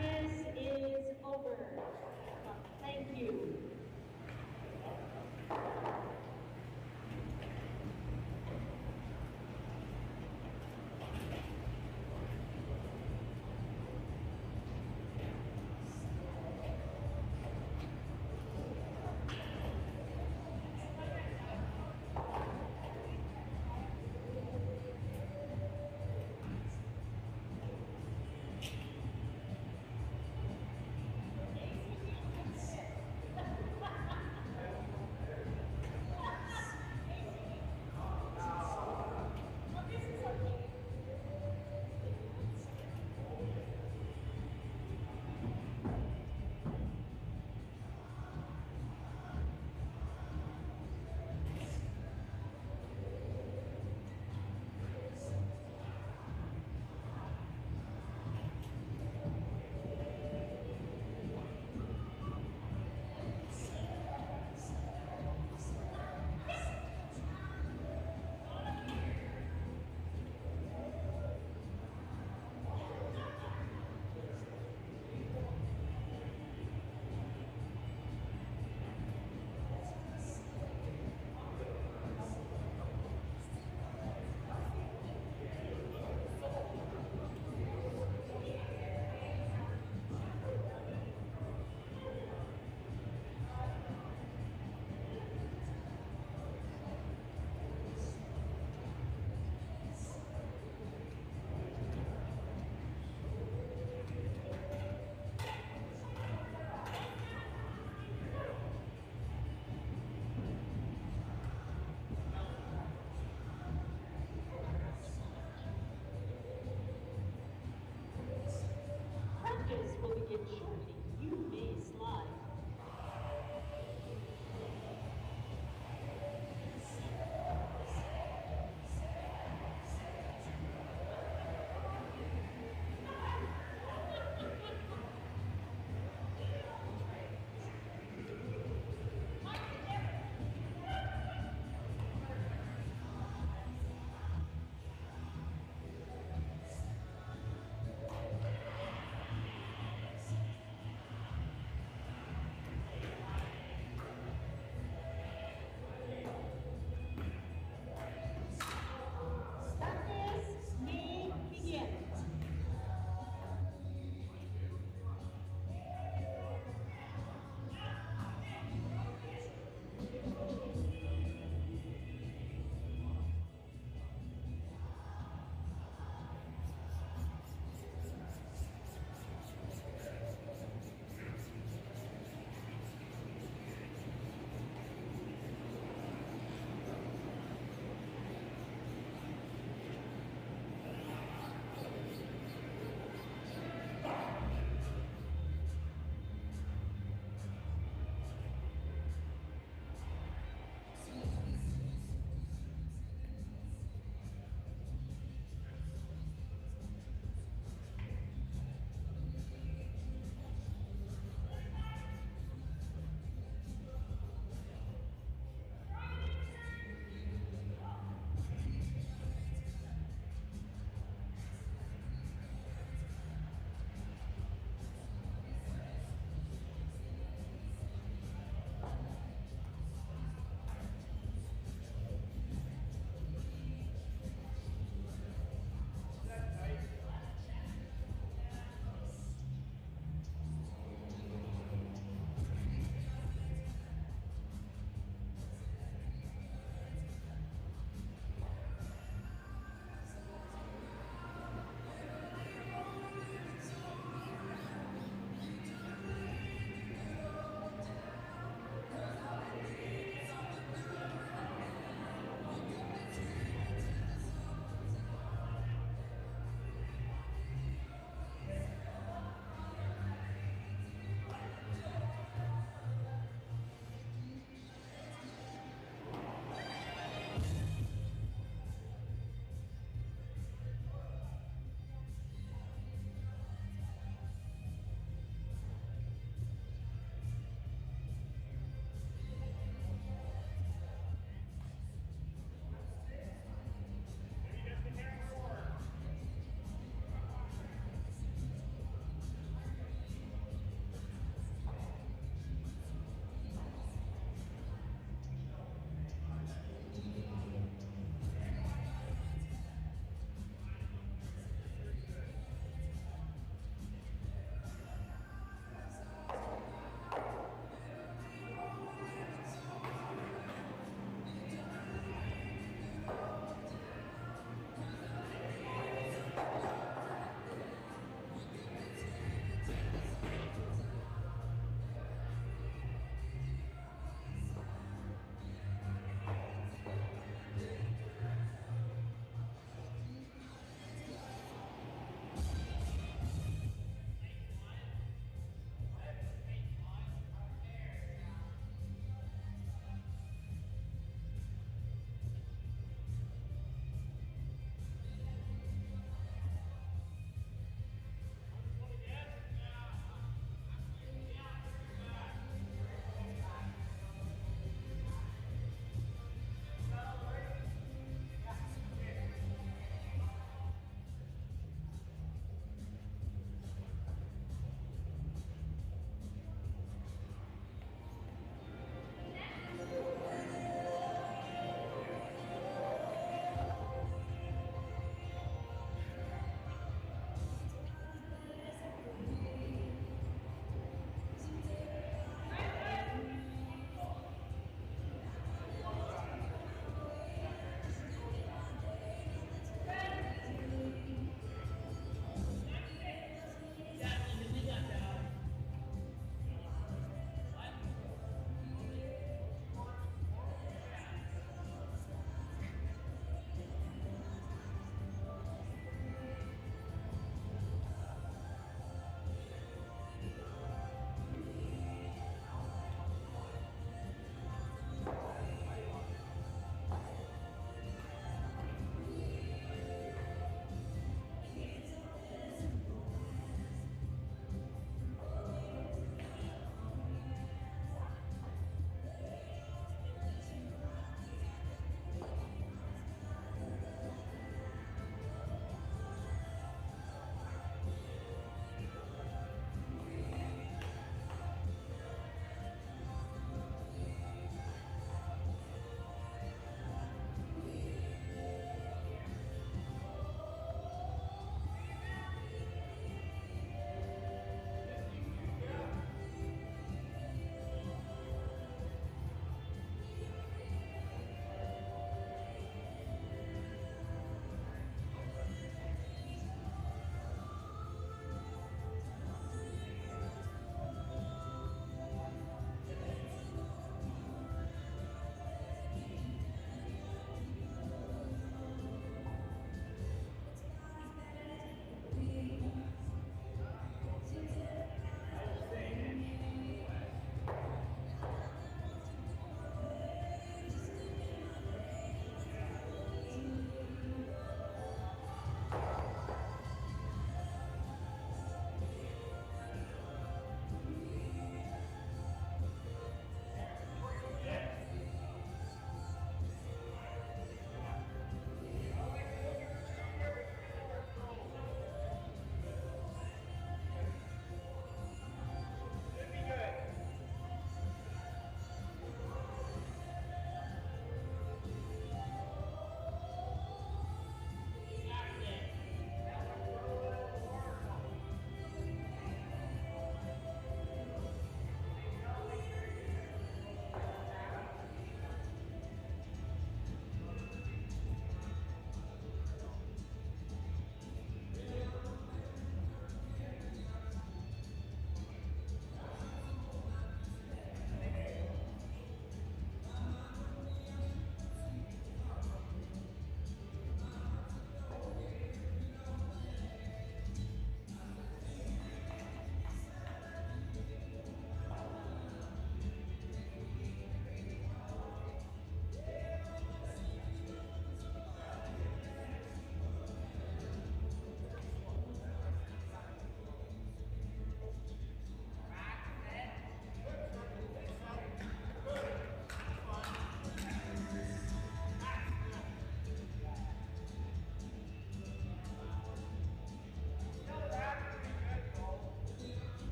Practice is over. Thank you.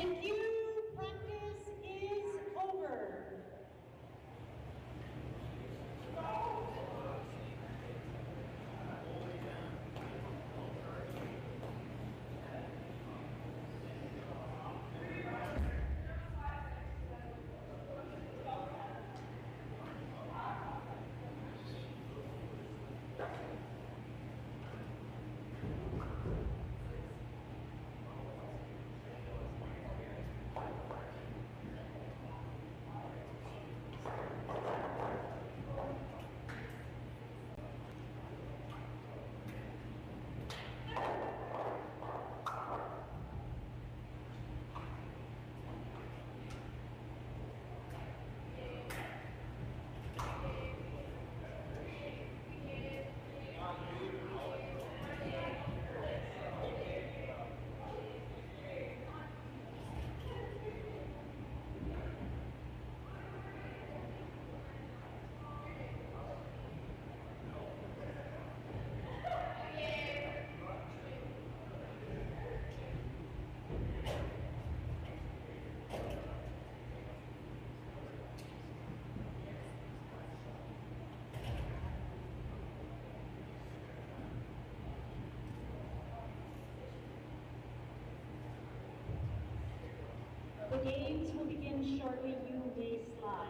Thank you. Practice is over. The games will begin shortly. You may slide.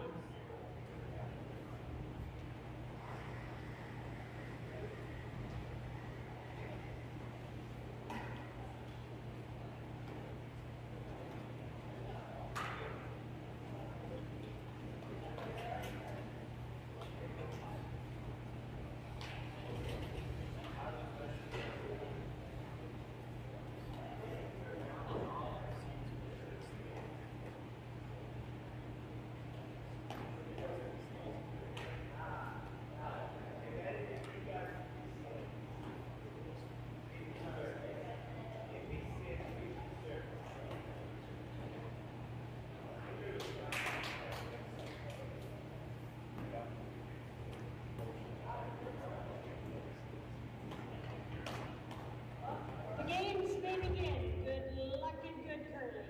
The games may begin. Good luck and good curling.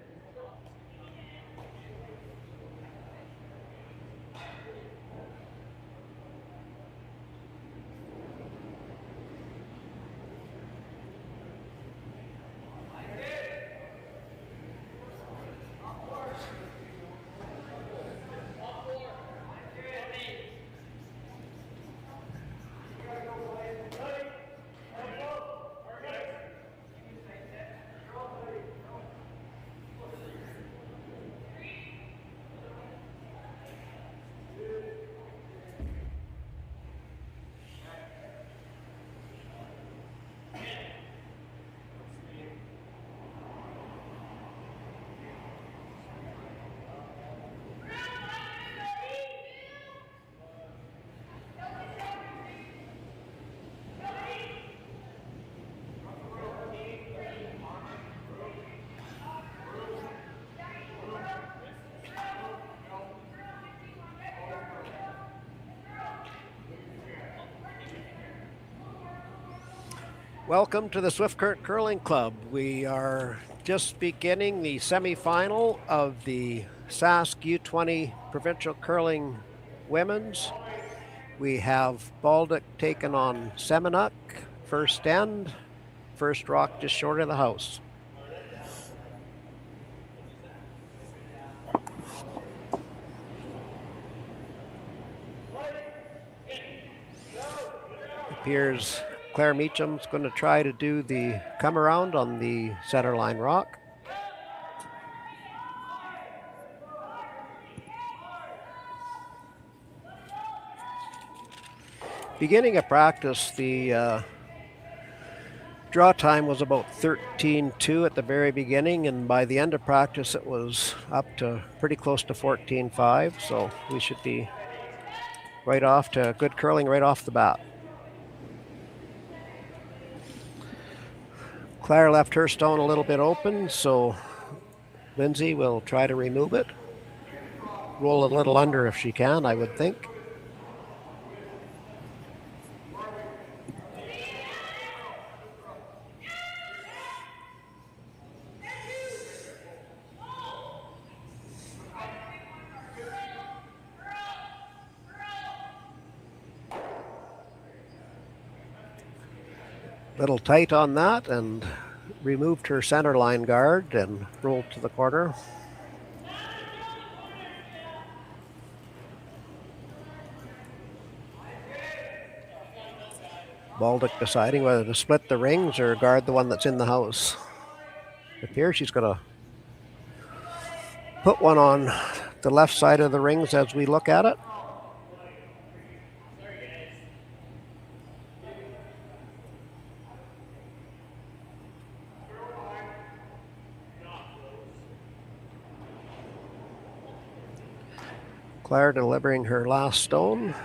Welcome to the Swift Current Curling Club. We are just beginning the semifinal of the Sask U20 Provincial Curling Women's. We have Bauldic taking on Semeniuk, first end, first rock just short of the house. Appears Claire Meacham's going to try to do the come around on the center line rock. Beginning of practice, the draw time was about 13-2 at the very beginning, and by the end of practice it was up to pretty close to 14-5, so we should be right off to good curling right off the bat. Claire left her stone a little bit open, so Lindsay will try to remove it. Roll a little under if she can, I would think. Little tight on that, and removed her center line guard and rolled to the corner. Bauldic deciding whether to split the rings or guard the one that's in the house. It appears she's going to put one on the left side of the rings as we look at it. Claire delivering her last stone.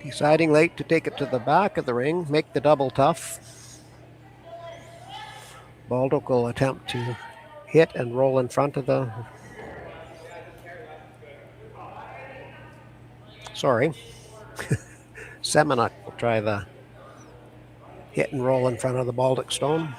Deciding late to take it to the back of the ring, make the double tough. Bauldic will attempt to hit and roll in front of the... Sorry. Semeniuk will try the hit and roll in front of the Bauldic stone.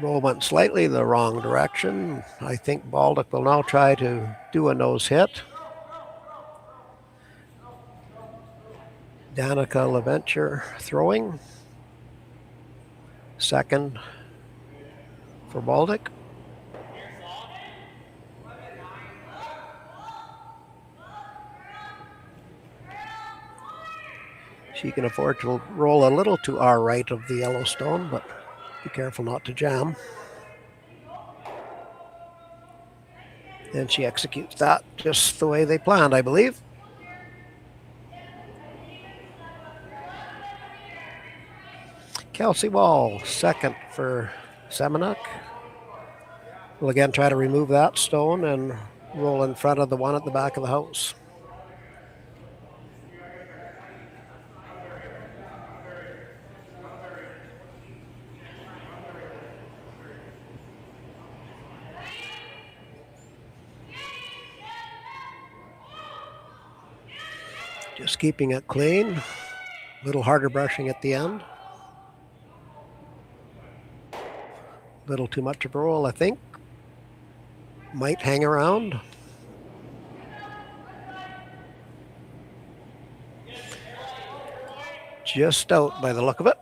Roll went slightly the wrong direction. I think Bauldic will now try to do a nose hit. Danica LaVenture throwing. Second for Bauldic. She can afford to roll a little to our right of the yellow stone, but be careful not to jam. And she executes that just the way they planned, I believe. Kelsey Wall, second for Semeniuk. We'll again try to remove that stone and roll in front of the one at the back of the house. Just keeping it clean. A little harder brushing at the end. A little too much of a roll, I think. Might hang around. Just out by the look of it.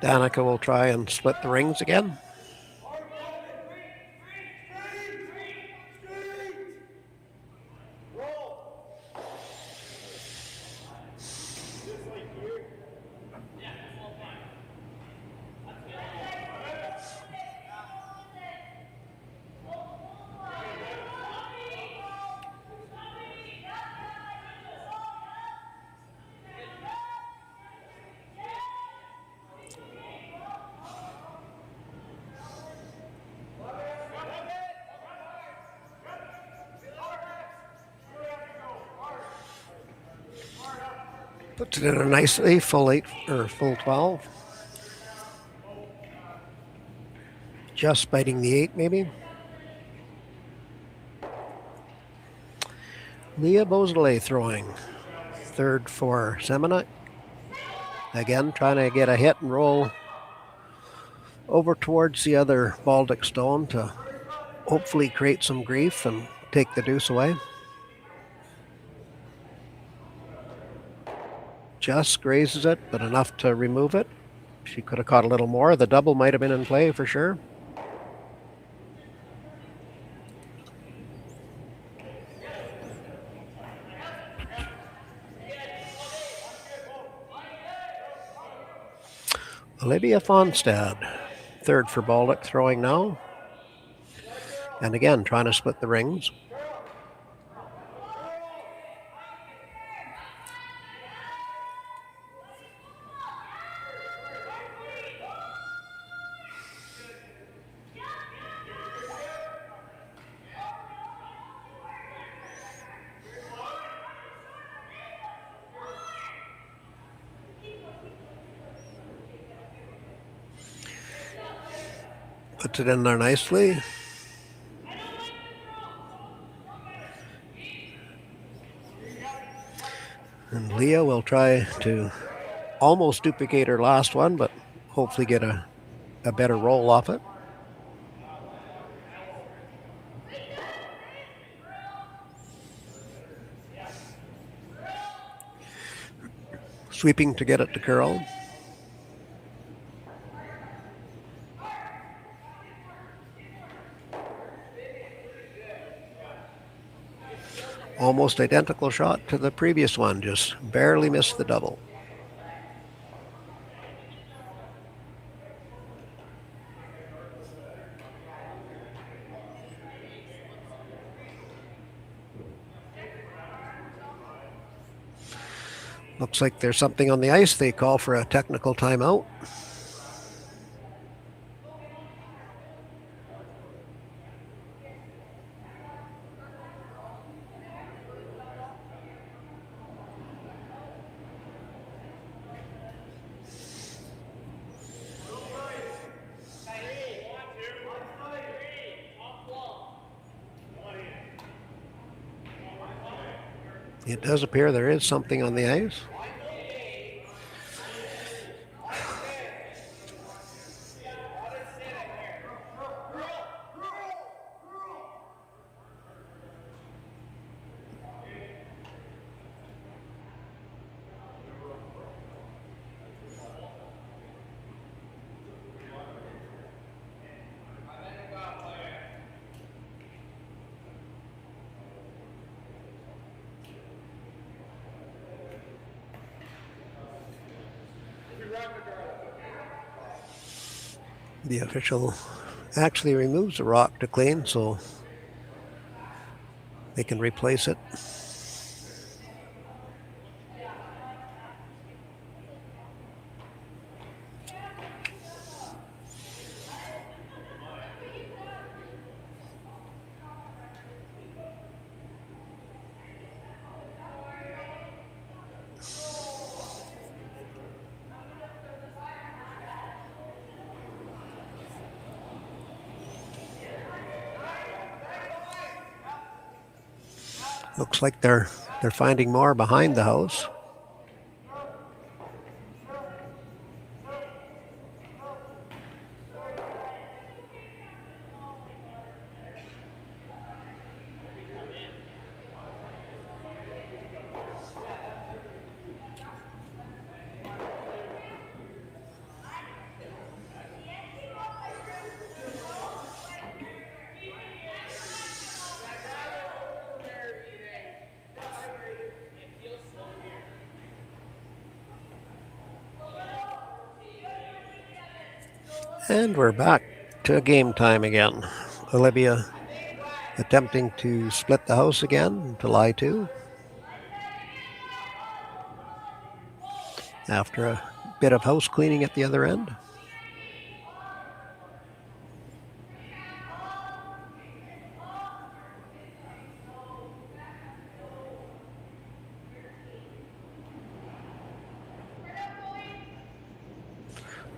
Danica will try and split the rings again. Puts it in a nicely full 8 or full 12. Just biting the 8 maybe. Leah Beausoleil throwing. Third for Semeniuk. Again, trying to get a hit and roll over towards the other Bauldic stone to hopefully create some grief and take the deuce away. Just grazes it, but enough to remove it. She could have caught a little more. The double might have been in play for sure. Olivia Fonstad, third for Bauldic, throwing now. And again, trying to split the rings. Puts it in there nicely. And Leah will try to almost duplicate her last one, but hopefully get a better roll off it. Sweeping to get it to curl. Almost identical shot to the previous one, just barely missed the double. Looks like there's something on the ice. They call for a technical timeout. It does appear there is something on the ice. The official actually removes the rock to clean so they can replace it. Looks like they're finding more behind the house. And we're back to game time again. Olivia attempting to split the house again to lie to. After a bit of house cleaning at the other end.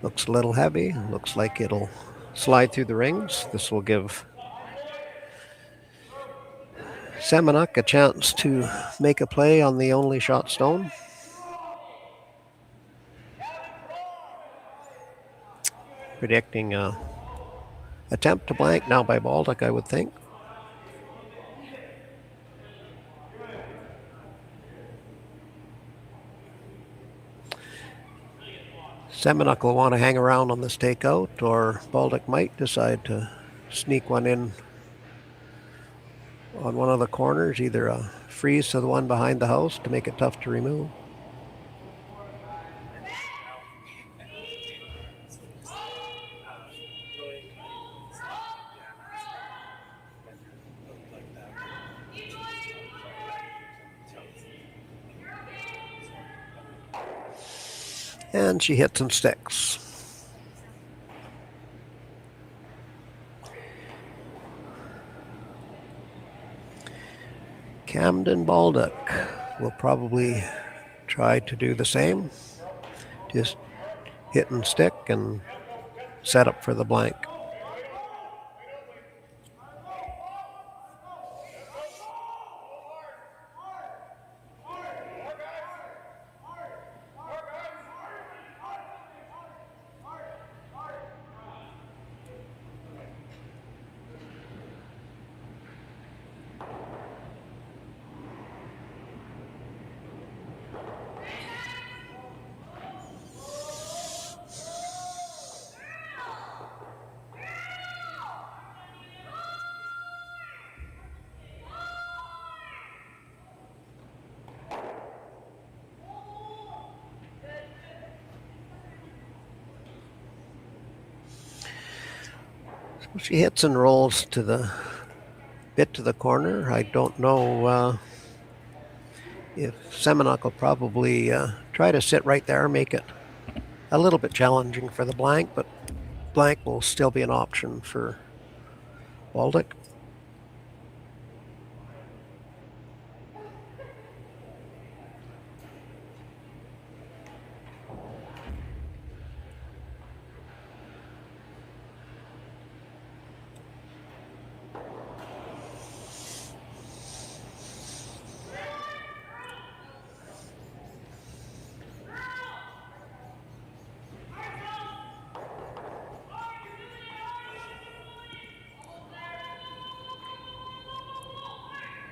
Looks a little heavy. Looks like it'll slide through the rings. This will give Semeniuk a chance to make a play on the only shot stone. Predicting an attempt to blank now by Bauldic, I would think. Semeniuk will want to hang around on this takeout, or Bauldic might decide to sneak one in on one of the corners, either a freeze to the one behind the house to make it tough to remove. And she hits and sticks. Kamdyn Bauldic will probably try to do the same. Just hit and stick and set up for the blank. She hits and rolls to the corner. I don't know if Semeniuk will probably try to sit right there, make it a little bit challenging for the blank, but blank will still be an option for Bauldic.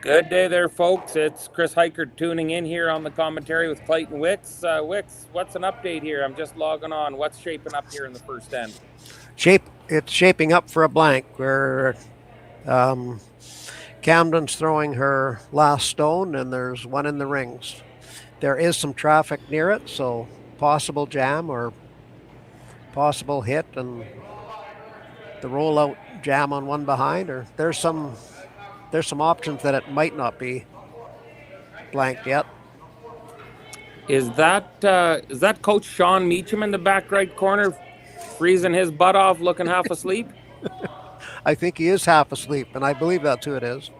Good day there, folks. It's Chris Hiker tuning in here on the commentary with Clayton Wicks. Wicks, what's an update here? I'm just logging on. What's shaping up here in the first end? It's shaping up for a blank where Kamdyn's throwing her last stone and there's one in the rings. There is some traffic near it, so possible jam or possible hit and the rollout jam on one behind, or there's some options that it might not be blanked yet. Is that Coach Sean Meacham in the back right corner, freezing his butt off, looking half asleep? I think he is half asleep, and I believe that's who it is.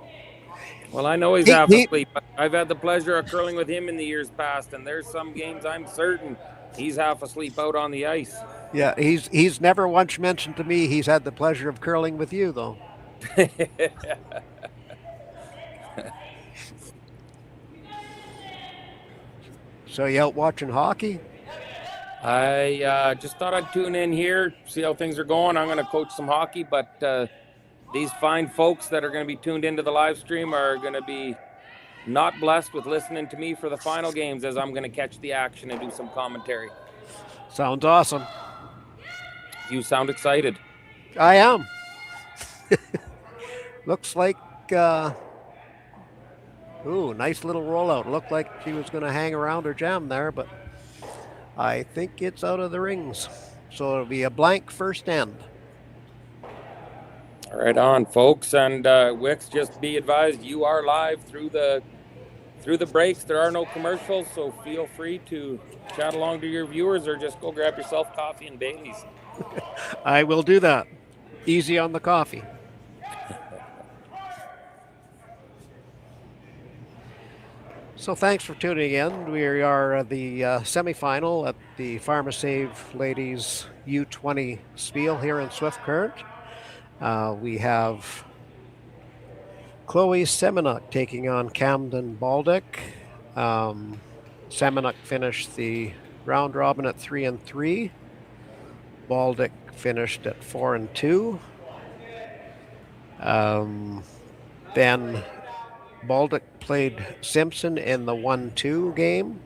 Well, I know he's half asleep. I've had the pleasure of curling with him in the years past, and there's some games I'm certain he's half asleep out on the ice. Yeah, he's never once mentioned to me he's had the pleasure of curling with you, though. So you out watching hockey? I just thought I'd tune in here, see how things are going. I'm going to coach some hockey, but these fine folks that are going to be tuned into the live stream are going to be not blessed with listening to me for the final games, as I'm going to catch the action and do some commentary. Sounds awesome. You sound excited. I am. Looks like, nice little rollout. Looked like she was going to hang around her jam there, but I think it's out of the rings. So it'll be a blank first end. Right on, folks. And Wicks, just be advised, you are live through the breaks. There are no commercials, so feel free to chat along to your viewers or just go grab yourself coffee and Baileys. I will do that. Easy on the coffee. So thanks for tuning in. We are the semifinal at the PharmaSave Ladies U20 Spiel here in Swift Current. We have Chloe Semeniuk taking on Kamdyn Bauldic. Semeniuk finished the round robin at 3-3. Bauldic finished at 4-2. Then Bauldic played Simpson in the 1-2 game.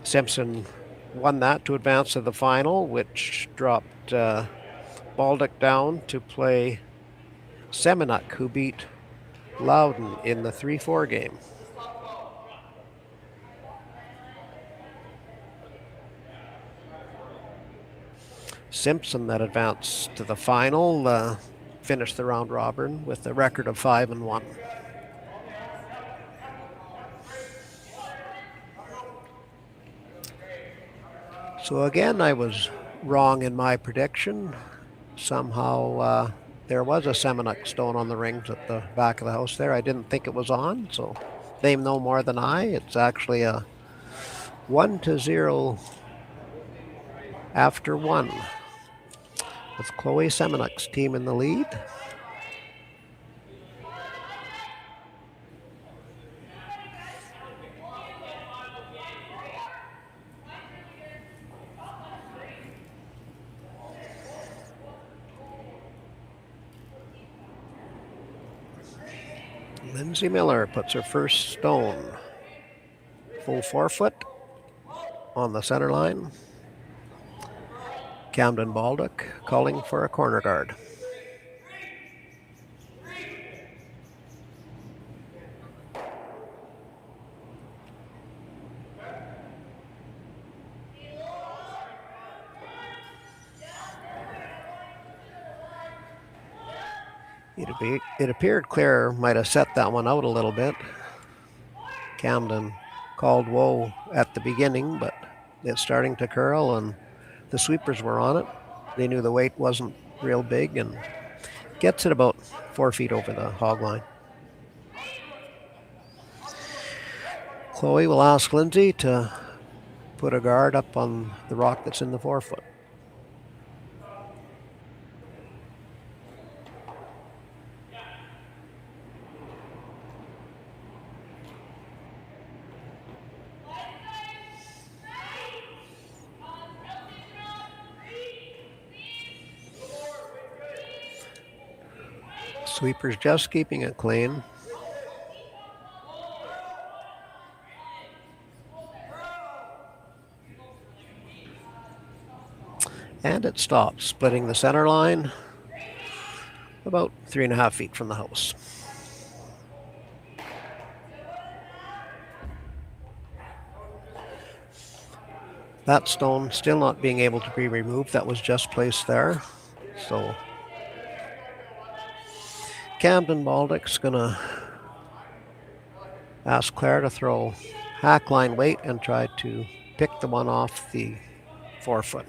Simpson won that to advance to the final, which dropped Bauldic down to play Semeniuk, who beat Loudon in the 3-4 game. Simpson, that advanced to the final, finished the round robin with a record of 5-1. So again, I was wrong in my prediction. Somehow there was a Semeniuk stone on the rings at the back of the house there. I didn't think it was on, so they know more than I. It's actually a 1-0 after 1. With Chloe Semeniuk's team in the lead. Lindsay Miller puts her first stone. Full 4-foot on the center line. Kamdyn Bauldic calling for a corner guard. It appeared Claire might have set that one out a little bit. Kamdyn called whoa at the beginning, but it's starting to curl and the sweepers were on it. They knew the weight wasn't real big and gets it about 4 feet over the hog line. Chloe will ask Lindsay to put a guard up on the rock that's in the 4-foot. Sweeper's just keeping it clean. And it stops, splitting the center line about 3.5 feet from the house. That stone still not being able to be removed. That was just placed there. So Kamdyn Bauldic going to ask Claire to throw hack line weight and try to pick the one off the 4-foot.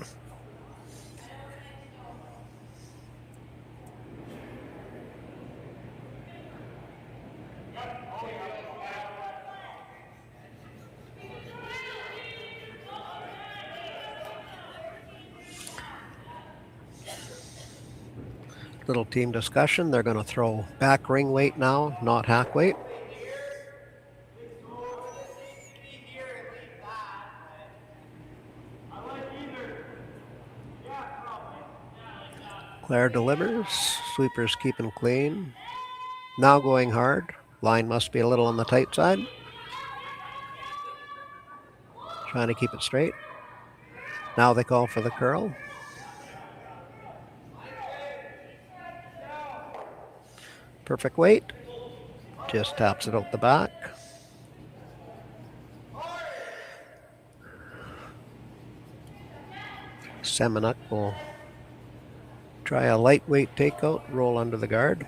Little team discussion. They're going to throw back ring weight now, not hack weight. Claire delivers. Sweepers keeping clean. Now going hard. Line must be a little on the tight side. Trying to keep it straight. Now they call for the curl. Perfect weight. Just taps it out the back. Semeniuk will try a lightweight takeout, roll under the guard.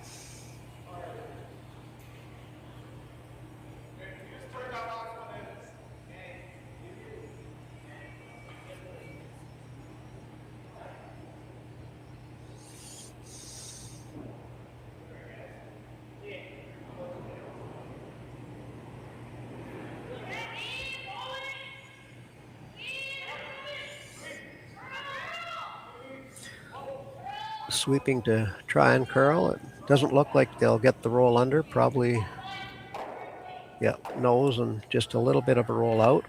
Sweeping to try and curl. It doesn't look like they'll get the roll under. Probably, yeah, nose and just a little bit of a roll out.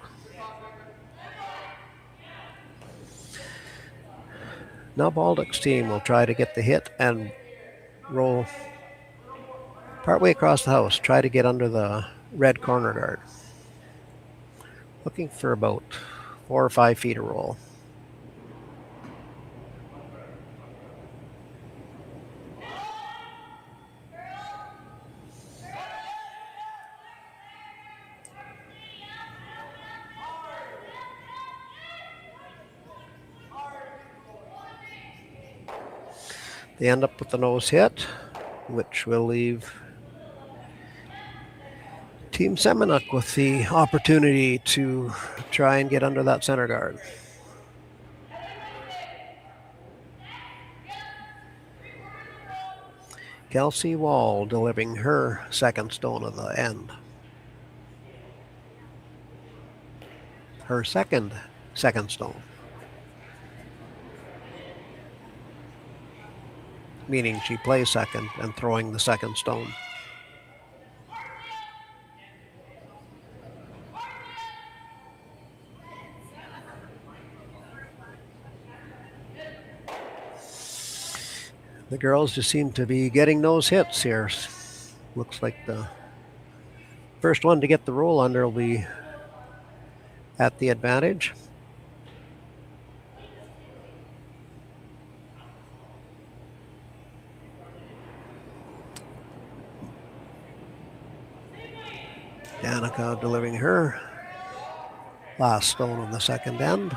Now Baldic's team will try to get the hit and roll partway across the house. Try to get under the red corner guard. Looking for about 4 or 5 feet of roll. They end up with the nose hit, which will leave Team Semeniuk with the opportunity to try and get under that center guard. Kelsey Wall delivering her second stone of the end. Her second stone. Meaning she plays second and throwing the second stone. The girls just seem to be getting those hits here. Looks like the first one to get the roll under will be at the advantage. Danica delivering her last stone on the second end.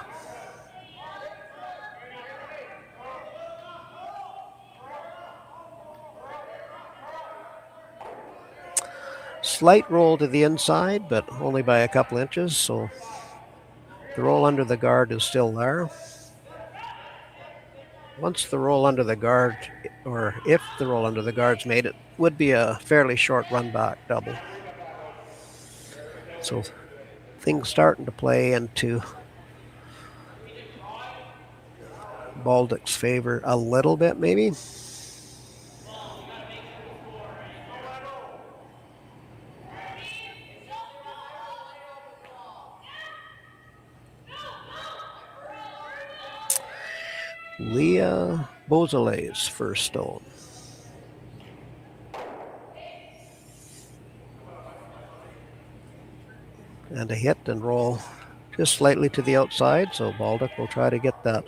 slight roll to the inside, but only by a couple inches, so the roll under the guard is still there. Once the roll under the guard, or if the roll under the guard's made, it would be a fairly short run back double. So things starting to play into Bauldick's favor a little bit, maybe. Leah Beausoleil's first stone. And a hit and roll just slightly to the outside, so Bauldic will try to get that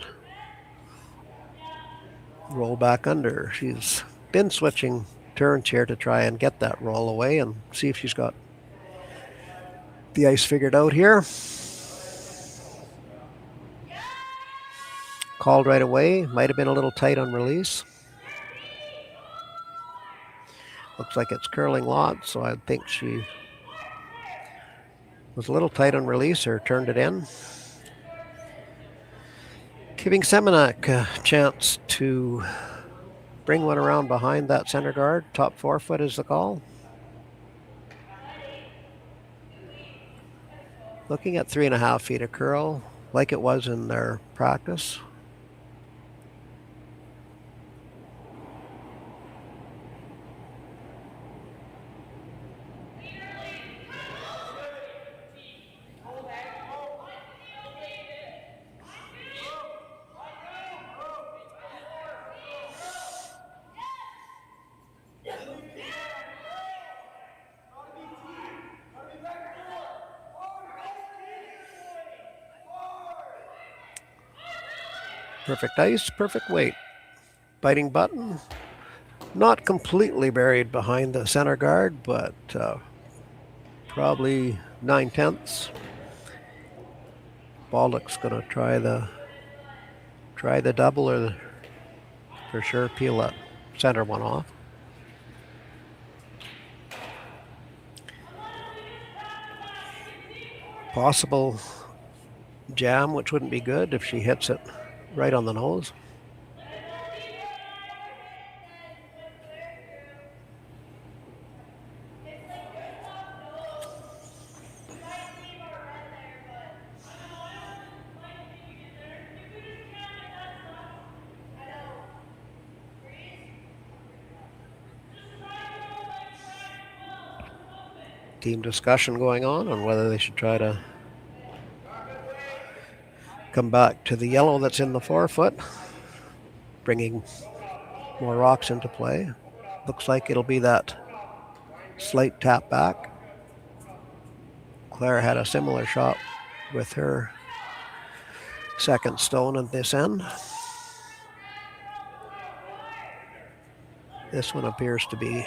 roll back under. She's been switching turns here to try and get that roll away and see if she's got the ice figured out here. Called right away. Might have been a little tight on release. Looks like it's curling lots, so I think she was a little tight on release or turned it in. Giving Semeniuk a chance to bring one around behind that center guard. Top 4 foot is the call. Looking at 3.5 feet of curl, like it was in their practice. Perfect ice, perfect weight. Biting button. Not completely buried behind the center guard, but probably 9/10. Baudic's going to try the double or for sure peel that center one off. Possible jam, which wouldn't be good if she hits it right on the nose. Team discussion going on whether they should try to come back to the yellow that's in the 4 foot, bringing more rocks into play. Looks like it'll be that slight tap back. Claire had a similar shot with her second stone at this end. This one appears to be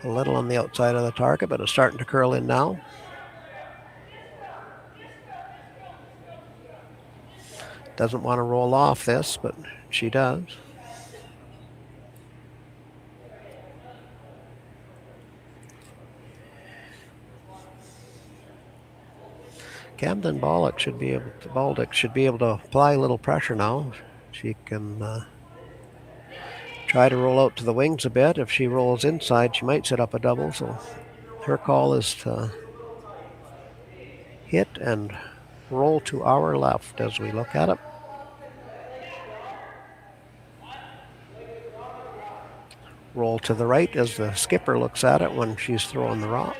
a little on the outside of the target, but it's starting to curl in now. Doesn't want to roll off this, but she does. Kamdyn Bauldic should be able to apply a little pressure now. She can try to roll out to the wings a bit. If she rolls inside, she might set up a double. So her call is to hit and roll to our left as we look at it. Roll to the right as the skipper looks at it when she's throwing the rock.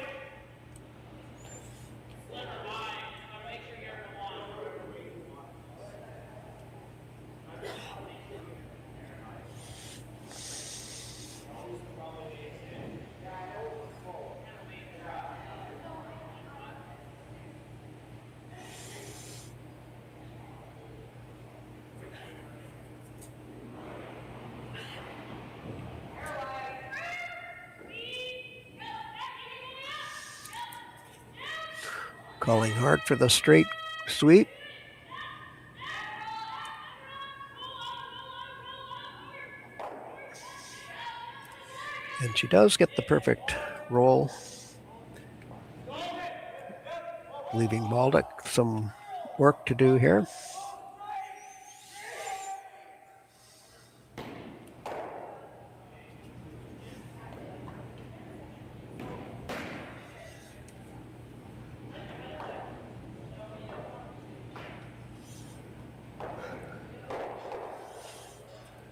Calling hard for the straight sweep. And she does get the perfect roll leaving Bauldic some work to do here.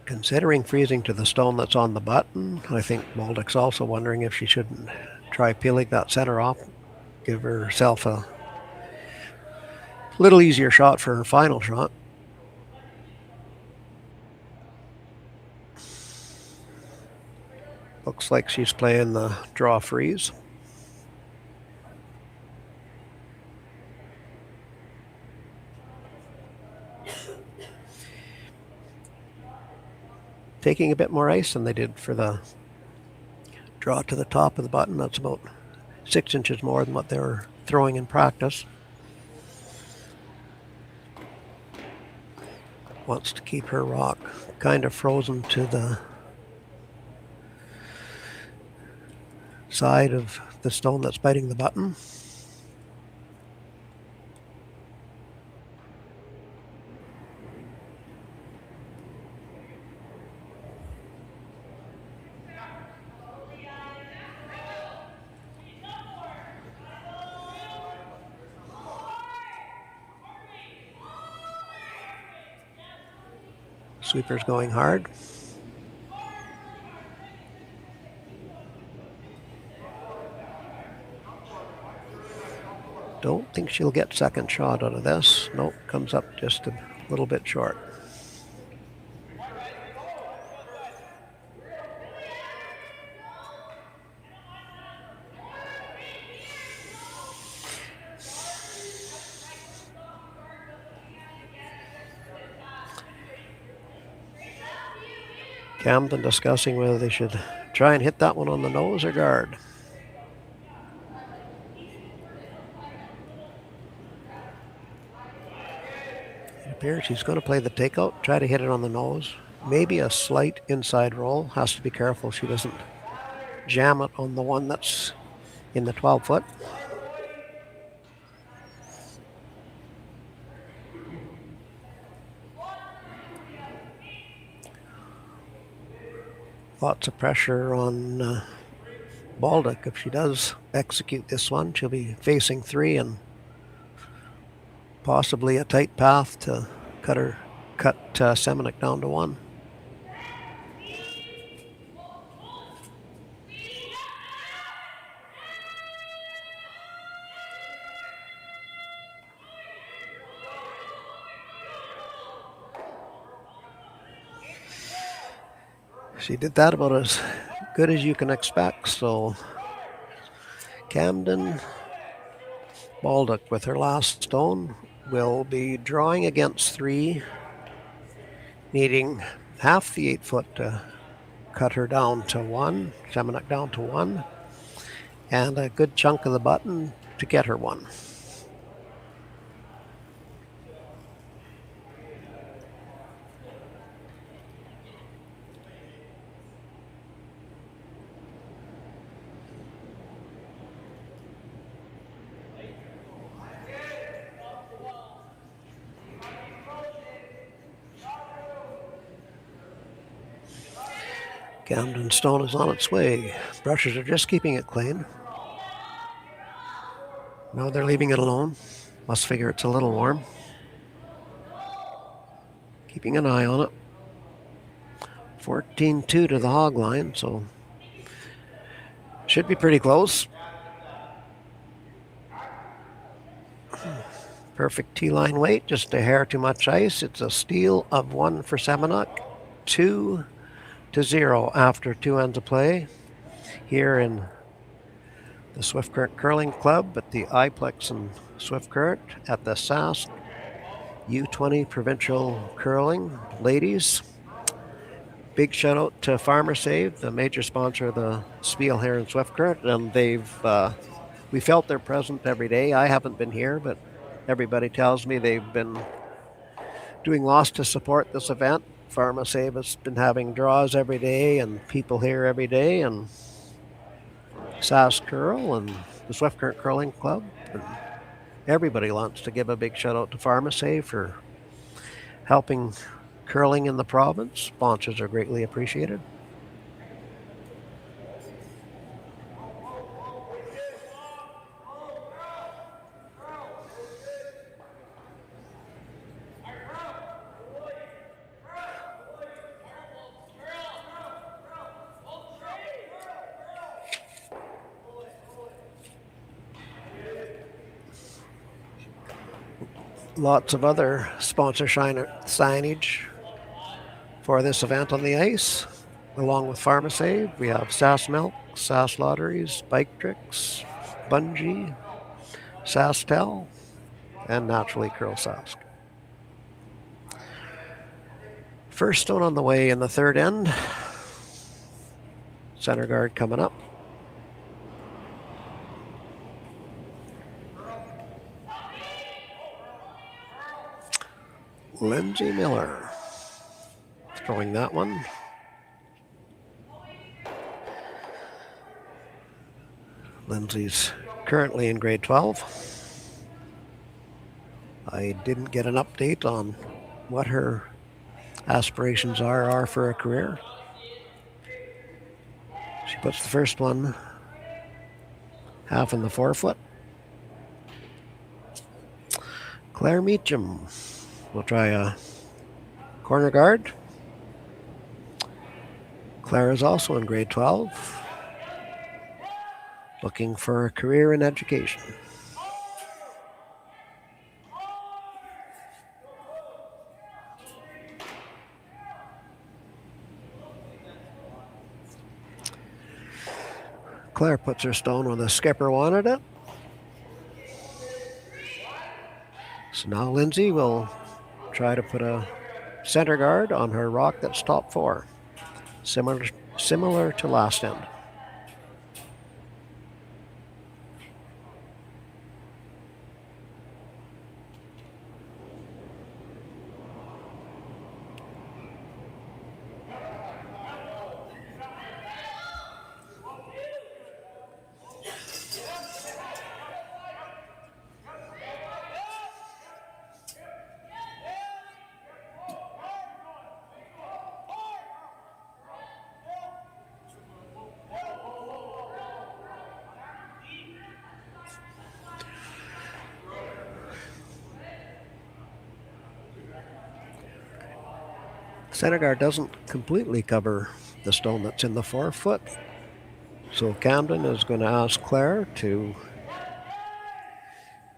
Considering freezing to the stone that's on the button, I think Baudic's also wondering if she shouldn't try peeling that center off, give herself a little easier shot for her final shot. Looks like she's playing the draw freeze. Taking a bit more ice than they did for the draw to the top of the button. That's about 6 inches more than what they were throwing in practice. Wants to keep her rock kind of frozen to the side of the stone that's biting the button. Sweeper's going hard. Don't think she'll get second shot out of this. Nope, comes up just a little bit short. Kamdyn discussing whether they should try and hit that one on the nose or guard. It appears she's going to play the takeout, try to hit it on the nose. Maybe a slight inside roll. Has to be careful she doesn't jam it on the one that's in the 12-foot. Lots of pressure on Bauldic. If she does execute this one, she'll be facing 3 and possibly a tight path to cut Semeniuk down to 1. She did that about as good as you can expect. So Kamdyn Bauldic with her last stone will be drawing against 3, needing half the 8-foot to cut her down to 1, Semeniuk down to 1, and a good chunk of the button to get her 1. Kamdyn stone is on its way. Brushes are just keeping it clean. Now they're leaving it alone. Must figure it's a little warm. Keeping an eye on it. 14-2 to the hog line, so should be pretty close. Perfect T-line weight, just a hair too much ice. It's a steal of 1 for Semeniuk. 2-0 after 2 ends of play here in the Swift Current Curling Club at the iPlex in Swift Current at the Sask U20 Provincial Curling Ladies. Big shout out to Farmer Save, the major sponsor of the Spiel here in Swift Current, and we felt their presence every day. I haven't been here, but everybody tells me they've been doing lots to support this event. Pharma Save has been having draws every day and people here every day, and Sask Curl and the Swift Current Curling Club and everybody wants to give a big shout out to Pharmacy for helping curling in the province. Sponsors are greatly appreciated. Lots of other sponsor signage for this event on the ice. Along with Pharmacy, we have Sask Milk, Sask Lotteries, Bike Tricks, Bungie, Sasktel, and naturally Curl Sask. First stone on the way in the third end. Center guard coming up. Lindsay Miller throwing that one. Lindsay's currently in grade 12. I didn't get an update on what her aspirations are for a career. She puts the first one half in the forefoot. Claire Meacham will try a corner guard. Claire is also in grade 12, looking for a career in education. Claire puts her stone when the skipper wanted it. So now Lindsay will try to put a center guard on her rock that's top 4, similar to last end. Center guard doesn't completely cover the stone that's in the forefoot. So Kamdyn is going to ask Claire to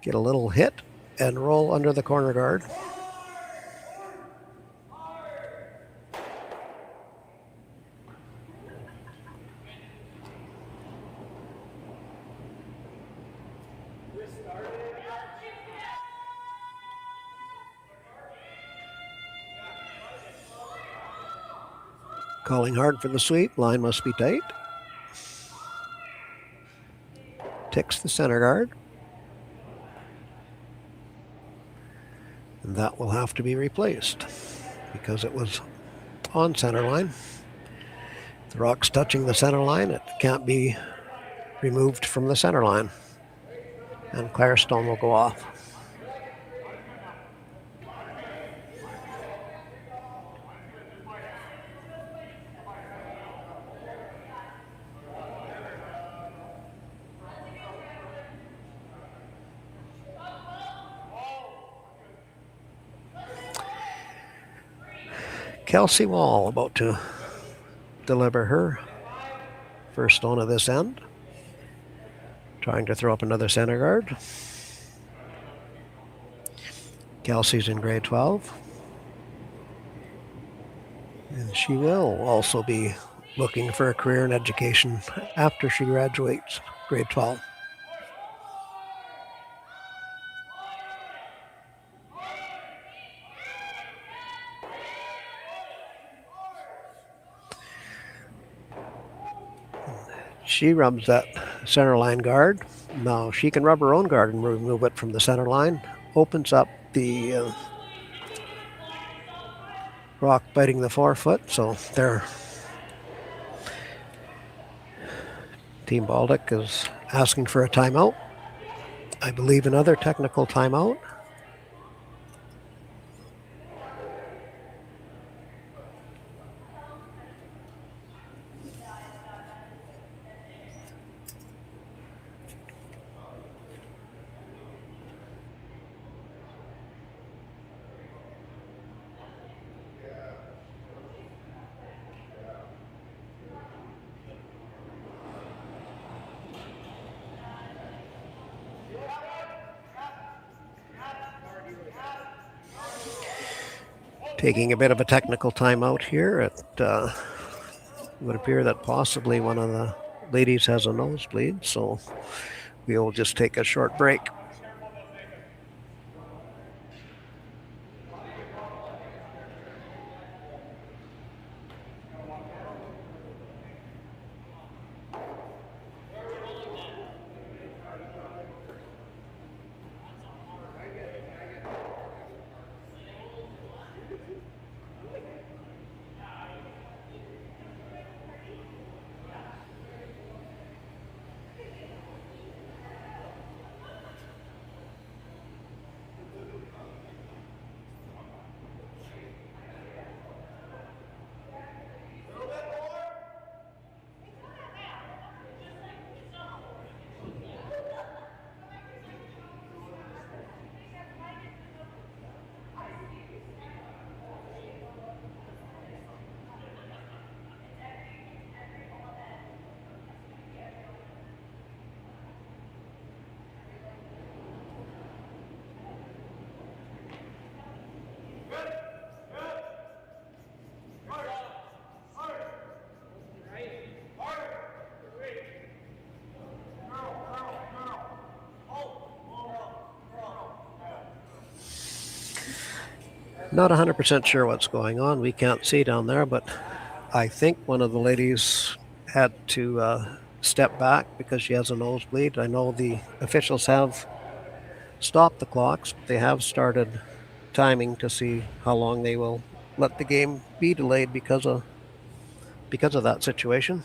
get a little hit and roll under the corner guard. Calling hard for the sweep. Line must be tight. Ticks the center guard. And that will have to be replaced because it was on center line. The rock's touching the center line. It can't be removed from the center line. And Claire's stone will go off. Kelsey Wall about to deliver her first stone of this end. Trying to throw up another center guard. Kelsey's in grade 12. And she will also be looking for a career in education after she graduates grade 12. She rubs that center line guard. Now she can rub her own guard and remove it from the center line. Opens up the rock biting the forefoot. So there, Team Bauldic is asking for a timeout. I believe another technical timeout. Taking a bit of a technical timeout here. It would appear that possibly one of the ladies has a nosebleed, so we'll just take a short break. Not 100% sure what's going on. We can't see down there, but I think one of the ladies had to step back because she has a nosebleed. I know the officials have stopped the clocks. They have started timing to see how long they will let the game be delayed because of that situation.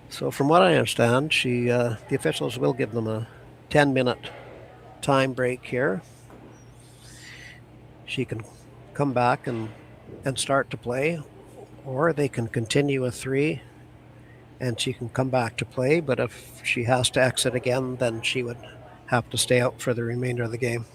So from what I understand, the officials will give them a 10-minute time break here. She can come back and start to play, or they can continue a 3 and she can come back to play. But if she has to exit again, then she would have to stay out for the remainder of the game.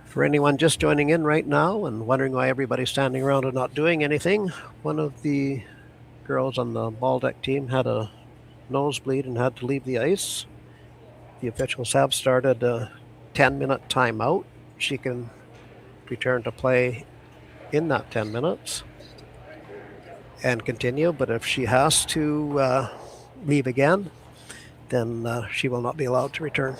For anyone just joining in right now and wondering why everybody's standing around and not doing anything, one of the girls on the Bauldic team had a nosebleed and had to leave the ice. The officials have started a 10-minute timeout. She can return to play in that 10 minutes. and continue. But if she has to leave again, then she will not be allowed to return.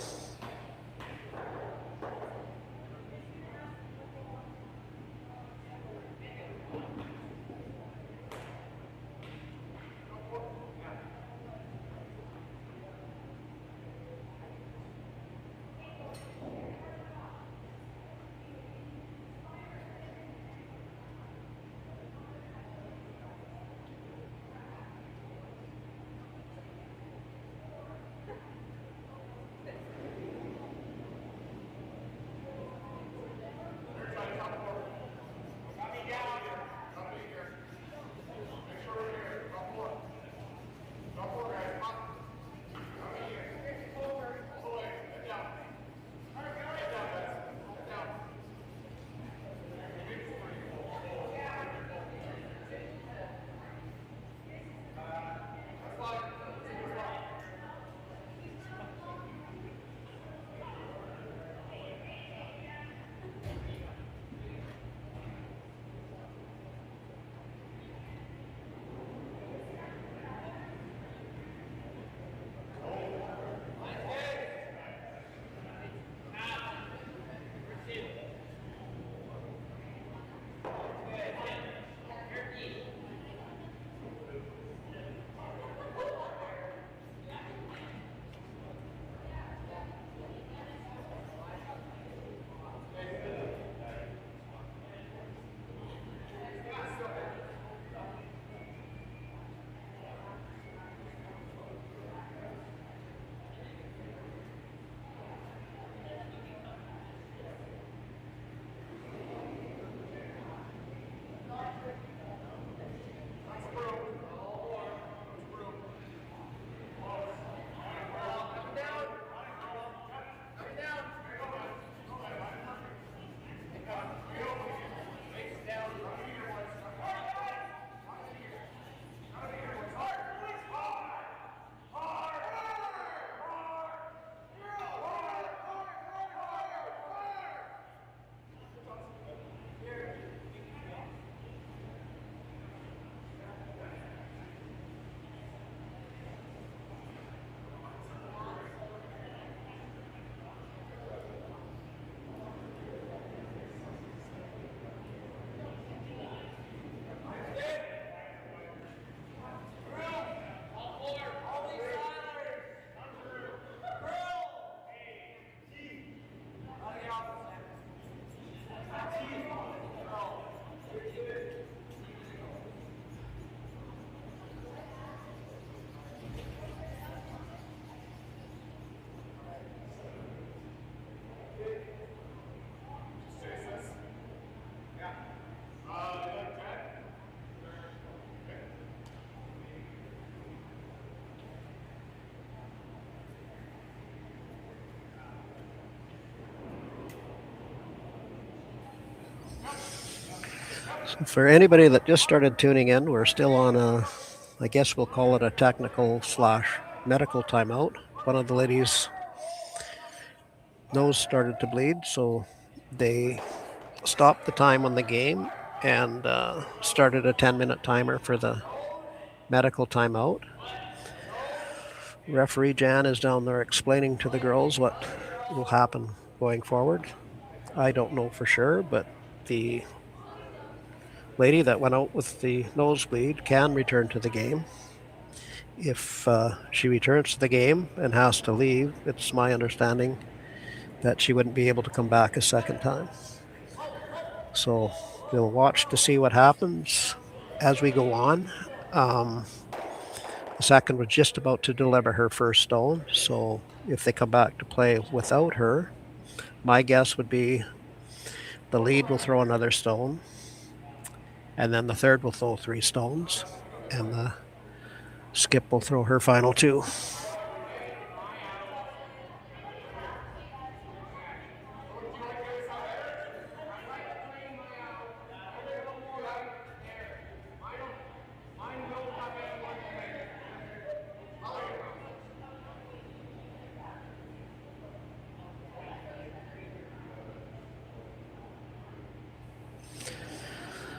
So for anybody that just started tuning in, we're still on I guess we'll call it a technical / medical timeout. One of the ladies' nose started to bleed, so they stopped the time on the game and started a 10-minute timer for the medical timeout. Referee Jan is down there explaining to the girls what will happen going forward. I don't know for sure, but the lady that went out with the nosebleed can return to the game. If she returns to the game and has to leave, it's my understanding that she wouldn't be able to come back a second time. So we'll watch to see what happens as we go on. The second was just about to deliver her first stone, so if they come back to play without her, my guess would be the lead will throw another stone, and then the third will throw 3 stones, and the skip will throw her final 2.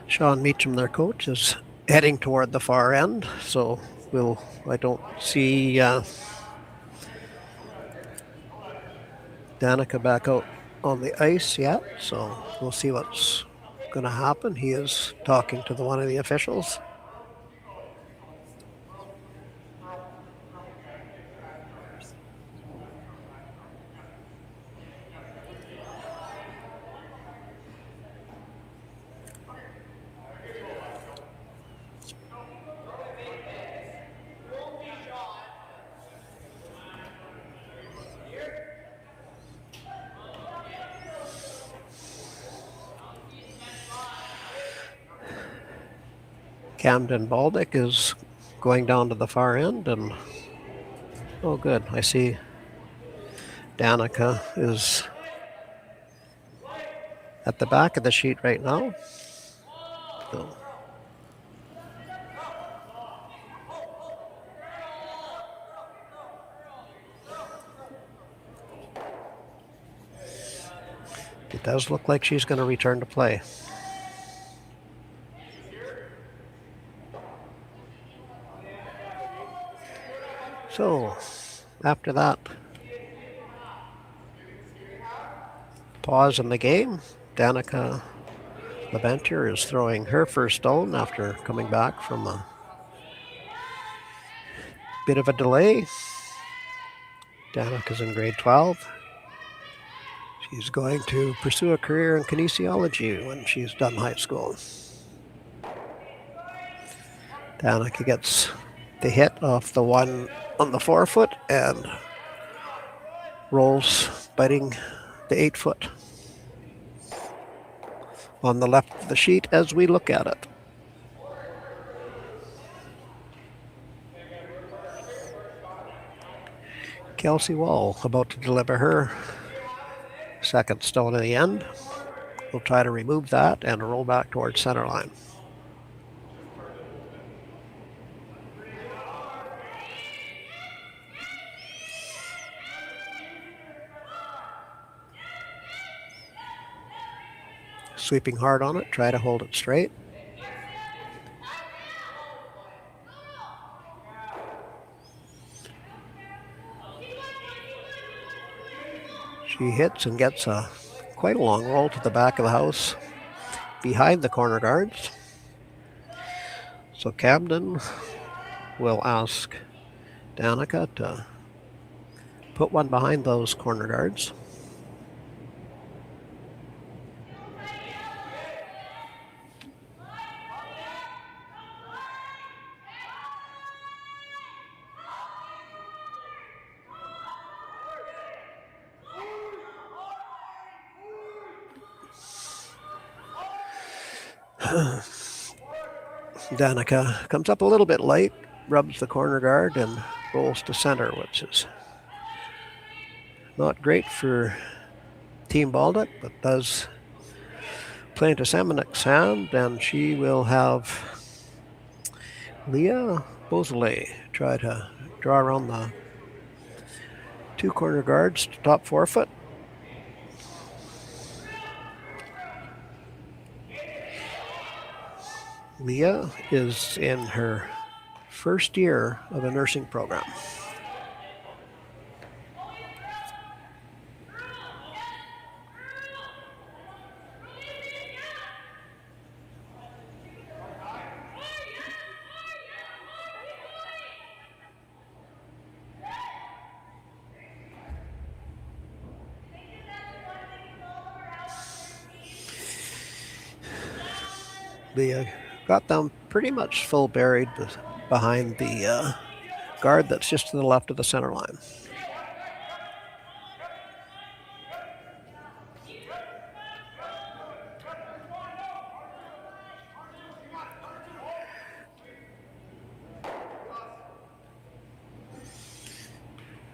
Sean Meacham, their coach, is heading toward the far end. So I don't see Danica back out on the ice yet. So we'll see what's going to happen. He is talking to one of the officials. Kamdyn Bauldic is going down to the far end, and oh good, I see Danica is at the back of the sheet right now. So. It does look like she's going to return to play. So, after that pause in the game, Danica Lebentier is throwing her first stone after coming back from a bit of a delay. Danica's in grade 12. She's going to pursue a career in kinesiology when she's done high school. Danica gets the hit off the one on the 4-foot and rolls, biting the 8-foot on the left of the sheet as we look at it. Kelsey Wall about to deliver her second stone in the end. We'll try to remove that and roll back towards center line. Sweeping hard on it, try to hold it straight. She hits and gets quite a long roll to the back of the house behind the corner guards. So Kamdyn will ask Danica to put one behind those corner guards. Danica comes up a little bit late, rubs the corner guard, and rolls to center, which is not great for Team Bauldic, but does play into Semeniuk's hand, and she will have Leah Beausoleil try to draw around the two corner guards to top 4-foot. Leah is in her first year of a nursing program. Leah got them pretty much full buried behind the guard that's just to the left of the center line.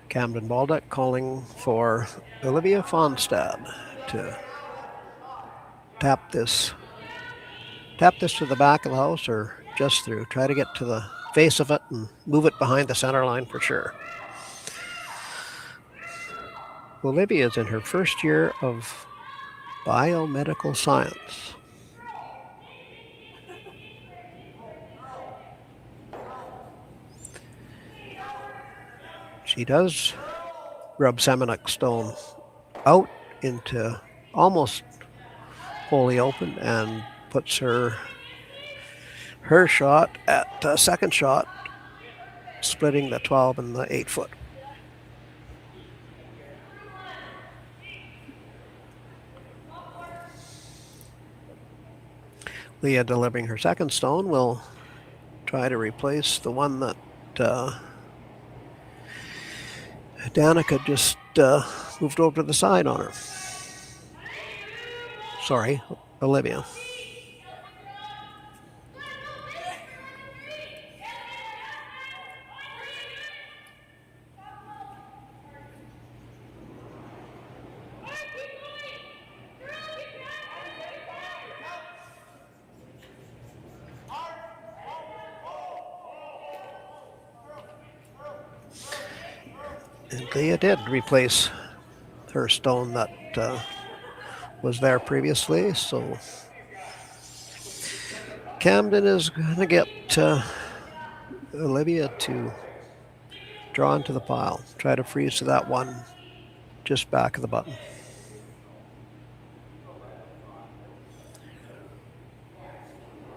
Kamdyn Bauldic calling for Olivia Fonstad to tap this to the back of the house or just through. Try to get to the face of it and move it behind the center line for sure. Olivia is in her first year of biomedical science. She does rub Semeniuk stone out into almost wholly open and puts her shot at second shot, splitting the 12 and the 8 foot. Leah delivering her second stone will try to replace the one that Danica just moved over to the side on her. Sorry, Olivia. And Leah did replace her stone that was there previously, so Kamdyn is going to get Olivia to draw into the pile, try to freeze to that one just back of the button.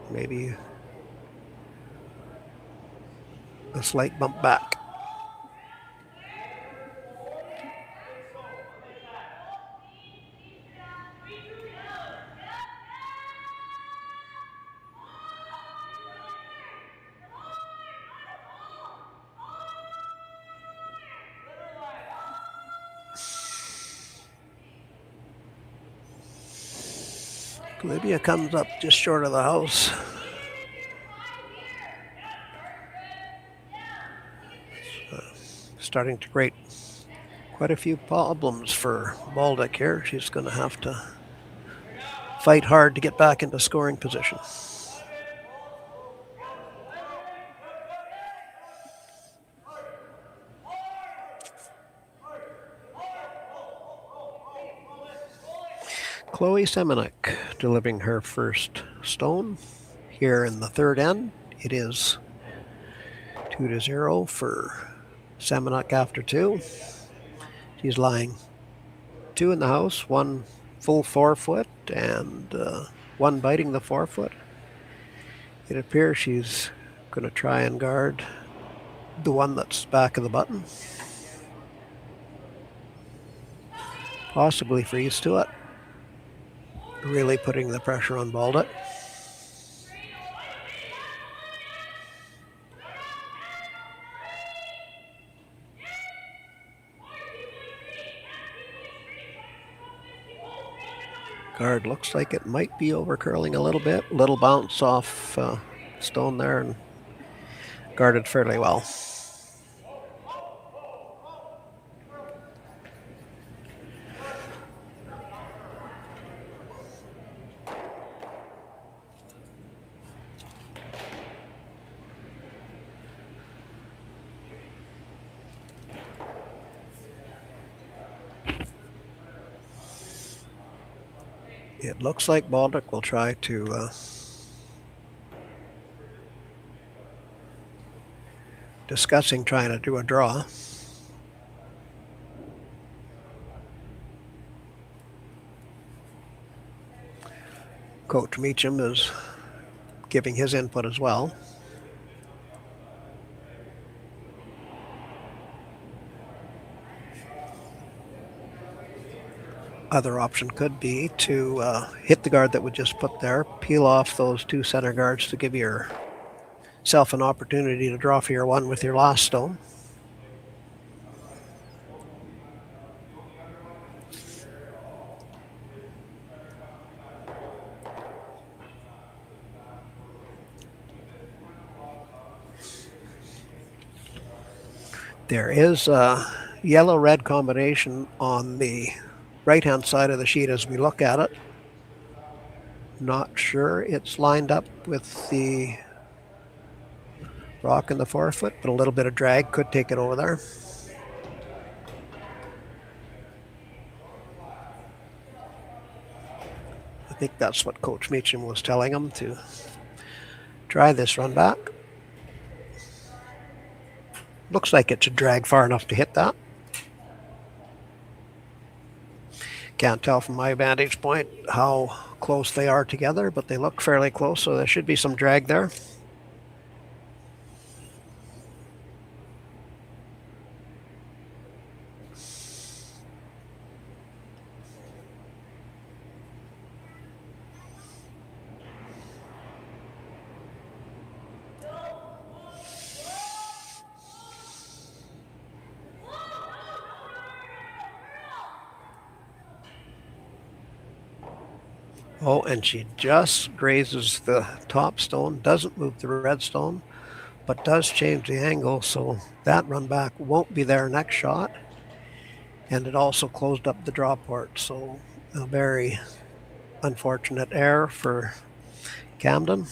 Maybe a slight bump back. Olivia comes up just short of the house. Starting to create quite a few problems for Bauldic here. She's going to have to fight hard to get back into scoring position. Chloe Semeniuk delivering her first stone here in the third end. It is 2-0 for Semeniuk after 2. She's lying 2 in the house, 1 full 4 foot and 1 biting the 4 foot. It appears she's going to try and guard the one that's back of the button. Possibly freeze to it. Really putting the pressure on Bauldic. Guard looks like it might be over curling a little bit. Little bounce off stone there and guarded fairly well. It looks like Bauldic will try to discussing trying to do a draw. Coach Meacham is giving his input as well. Other option could be to hit the guard that we just put there, peel off those 2 center guards to give yourself an opportunity to draw for your one with your last stone. There is a yellow-red combination on the right-hand side of the sheet as we look at it. Not sure it's lined up with the rock in the 4 foot, but a little bit of drag could take it over there. I think that's what Coach Meacham was telling him, to try this run back. Looks like it should drag far enough to hit that. Can't tell from my vantage point how close they are together, but they look fairly close, so there should be some drag there. Oh, and she just grazes the top stone, doesn't move the red stone, but does change the angle, so that run back won't be there next shot. And it also closed up the draw port, so a very unfortunate error for Kamdyn.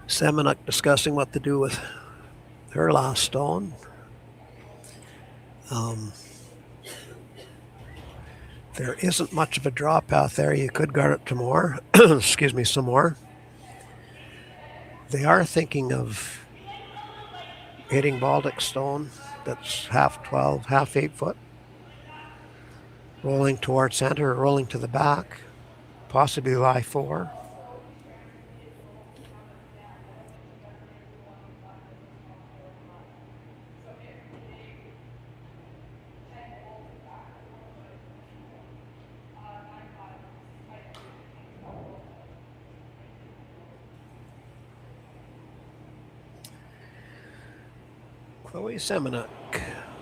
Semeniuk discussing what to do with her last stone. There isn't much of a draw path there. You could guard it to more. Excuse me, some more. They are thinking of hitting Bauldic stone that's half 12, half 8 foot. Rolling towards center or rolling to the back. Possibly lie 4. Semeniuk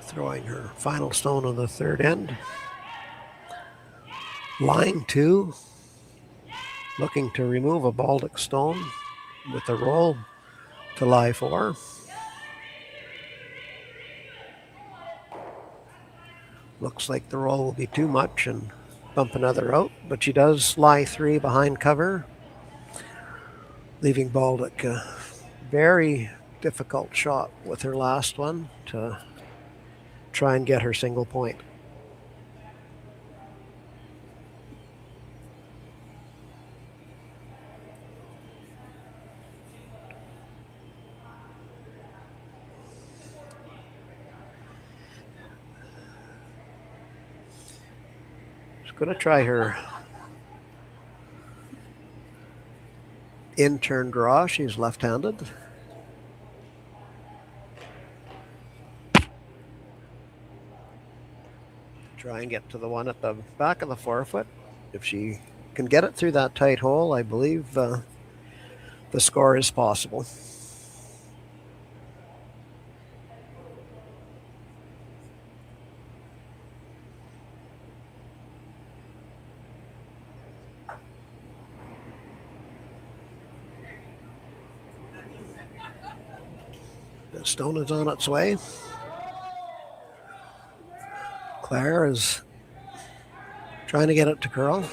throwing her final stone on the third end. Line 2, looking to remove a Bauldic stone with a roll to lie 4. Looks like the roll will be too much and bump another out, but she does lie 3 behind cover, leaving Bauldic a very difficult shot with her last one to try and get her single point. She's going to try her in-turn draw. She's left-handed. Try and get to the one at the back of the forefoot. If she can get it through that tight hole, I believe the score is possible. The stone is on its way. Claire is trying to get it to curl.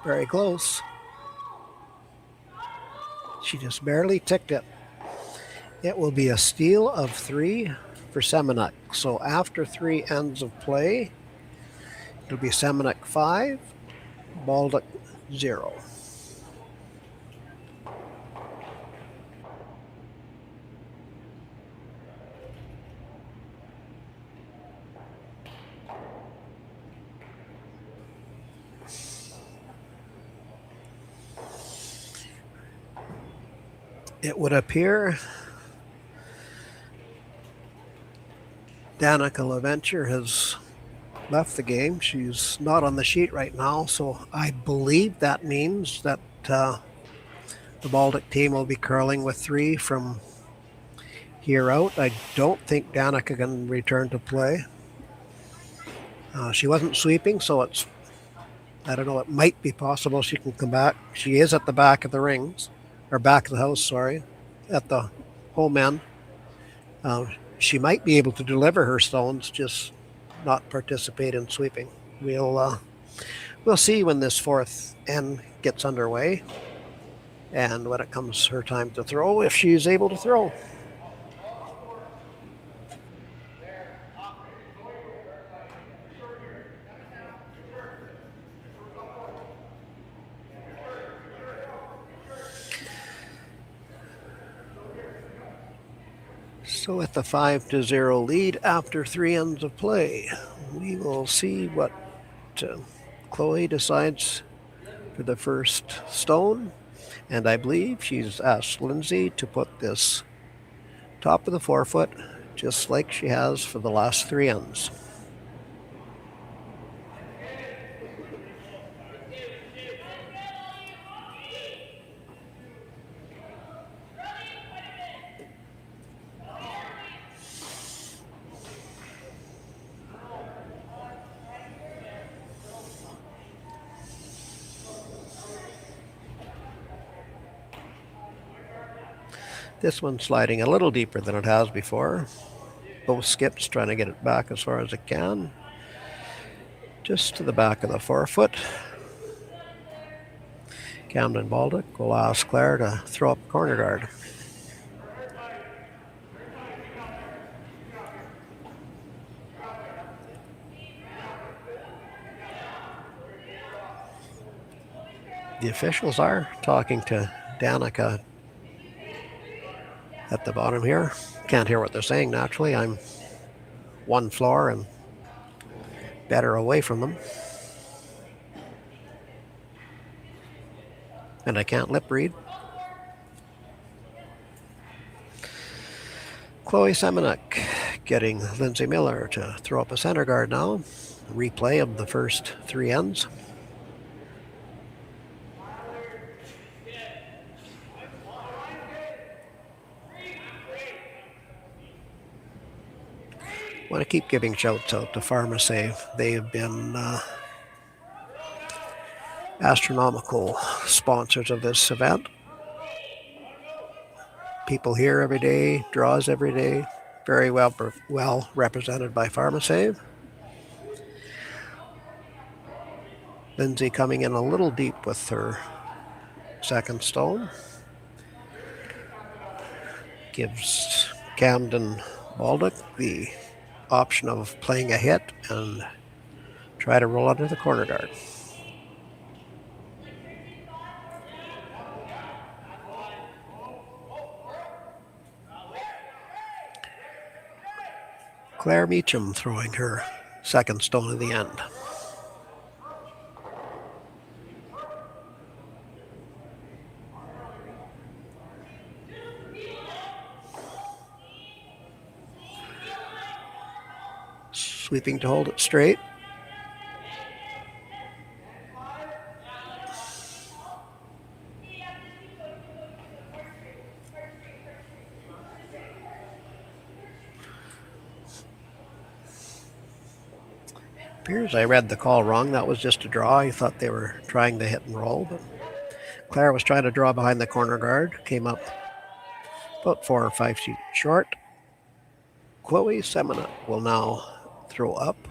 Very close. She just barely ticked it. It will be a steal of 3 for Semeniuk. So after 3 ends of play, it'll be Semeniuk 5, Bauldic 0. It would appear Danica LaVenture has left the game. She's not on the sheet right now, so I believe that means that the Bauldic team will be curling with 3 from here out. I don't think Danica can return to play. She wasn't sweeping, so I don't know, it might be possible she can come back. She is at the back of the rings. Or back of the house, sorry, at the home end. She might be able to deliver her stones, just not participate in sweeping. We'll see when this 4th end gets underway. And when it comes her time to throw, if she's able to throw. So with the 5-0 lead after 3 ends of play, we will see what Chloe decides for the first stone. And I believe she's asked Lindsay to put this top of the forefoot just like she has for the last 3 ends. This one's sliding a little deeper than it has before. Both skips trying to get it back as far as it can. Just to the back of the forefoot. Kamdyn Bauldic will ask Claire to throw up corner guard. The officials are talking to Danica at the bottom here. Can't hear what they're saying naturally. I'm one floor and better away from them. And I can't lip read. Chloe Semeniuk getting Lindsay Miller to throw up a center guard now. Replay of the first 3 ends. Want to keep giving shouts out to PharmaSave. They have been astronomical sponsors of this event. People here every day, draws every day, very well represented by PharmaSave. Lindsay coming in a little deep with her second stone. Gives Kamdyn Bauldic the option of playing a hit and try to roll under the corner guard. Claire Meacham throwing her second stone of the end. Sweeping to hold it straight. Appears I read the call wrong. That was just a draw. I thought they were trying to hit and roll, but Claire was trying to draw behind the corner guard. Came up about 4 or 5 feet short. Chloe Semeniuk will now throw up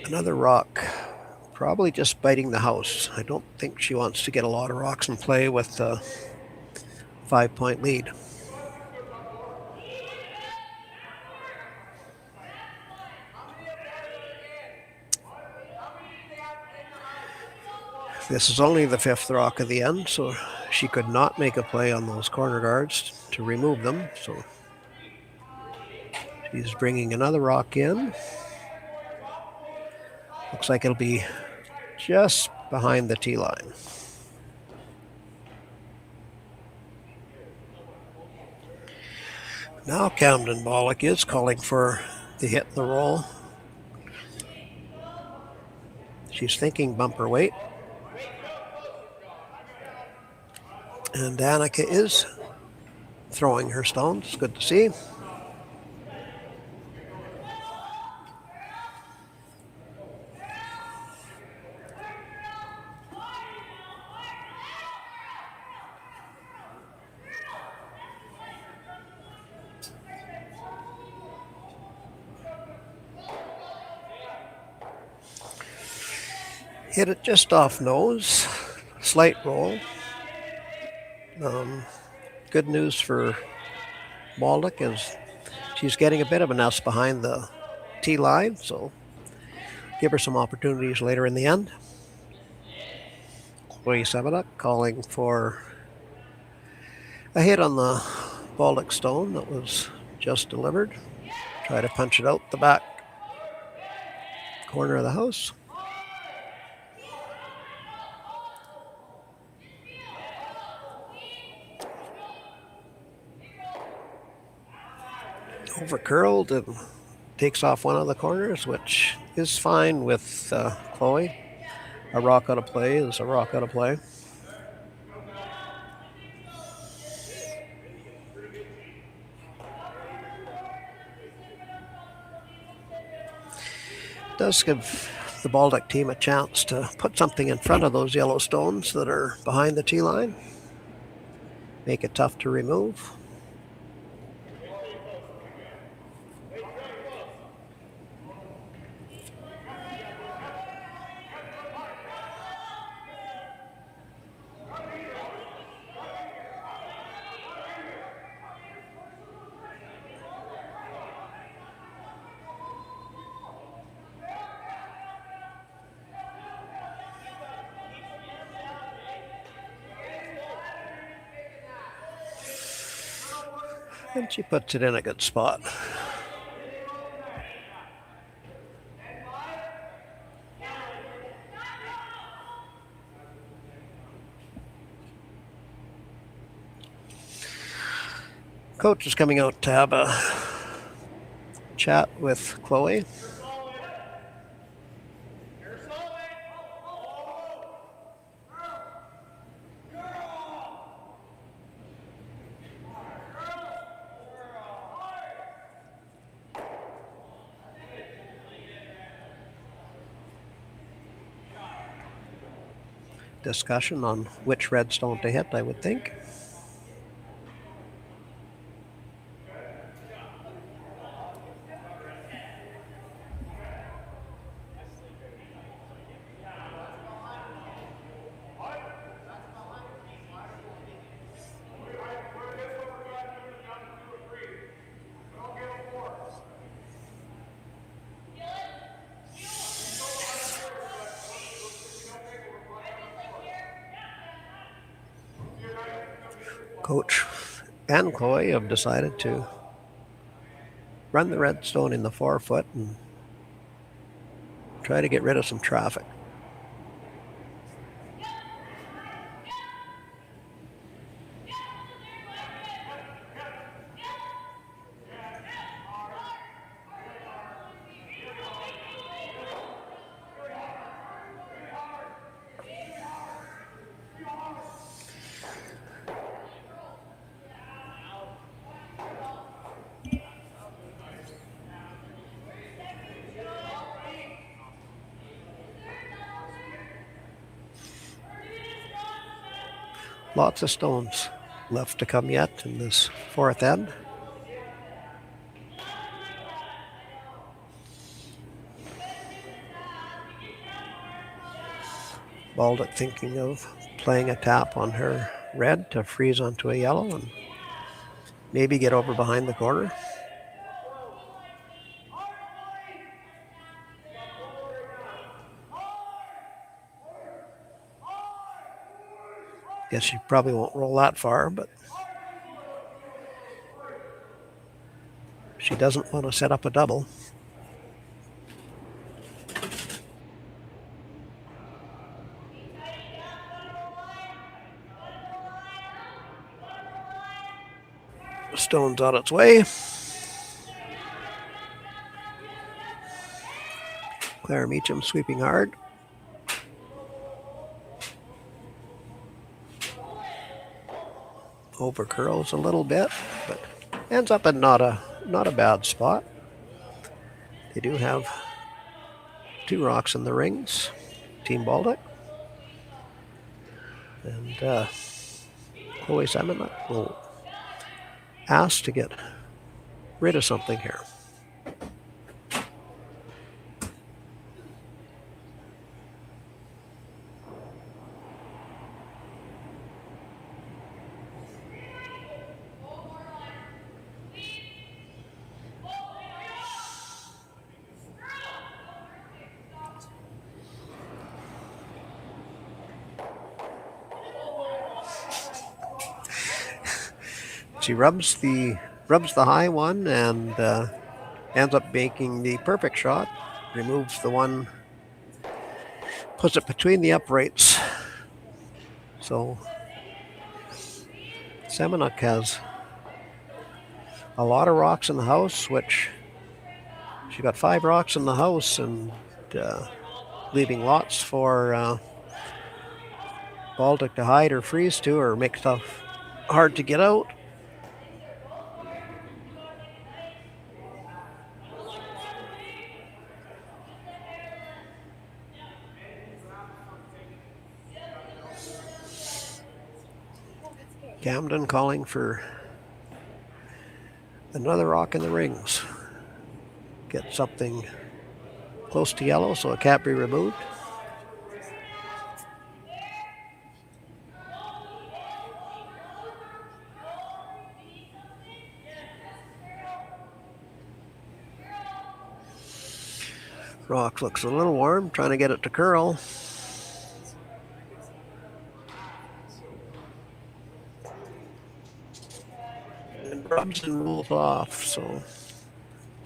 another rock, probably just biting the house. I don't think she wants to get a lot of rocks in play with the 5-point lead. This is only the 5th rock of the end, so she could not make a play on those corner guards to remove them. So she's bringing another rock in. Looks like it'll be just behind the tee line. Now Kamdyn Bauldic is calling for the hit and the roll. She's thinking bumper weight. And Danica is throwing her stones. Good to see. Hit it just off nose. slight roll. Good news for Bauldic is she's getting a bit of a nest behind the tee line, so give her some opportunities later in the end. Semeniuk calling for a hit on the Bauldic stone that was just delivered. Try to punch it out the back corner of the house. Over curled and takes off one of the corners, which is fine with Chloe. A rock out of play is a rock out of play. Does give the Bauldic team a chance to put something in front of those yellow stones that are behind the tee line. Make it tough to remove. And she puts it in a good spot. Coach is coming out to have a chat with Chloe. Discussion on which red stone to hit, I would think. Coach and Chloe have decided to run the red stone in the 4-foot and try to get rid of some traffic. Lots of stones left to come yet in this 4th end. Bauldic thinking of playing a tap on her red to freeze onto a yellow and maybe get over behind the corner. Guess she probably won't roll that far, but she doesn't want to set up a double. Stone's on its way. Claire Meacham sweeping hard. Over curls a little bit, but ends up in not a bad spot. They do have 2 rocks in the rings, Team Bauldic. And Chloe Semeniuk will ask to get rid of something here. She rubs the high one and ends up making the perfect shot. Removes the one, puts it between the uprights. So Semeniuk has a lot of rocks in the house, which she got 5 rocks in the house and leaving lots for Bauldic to hide or freeze to or make stuff hard to get out. Kamdyn calling for another rock in the rings. Get something close to yellow so it can't be removed. Rock looks a little warm, trying to get it to curl. And rubs and rolls off, so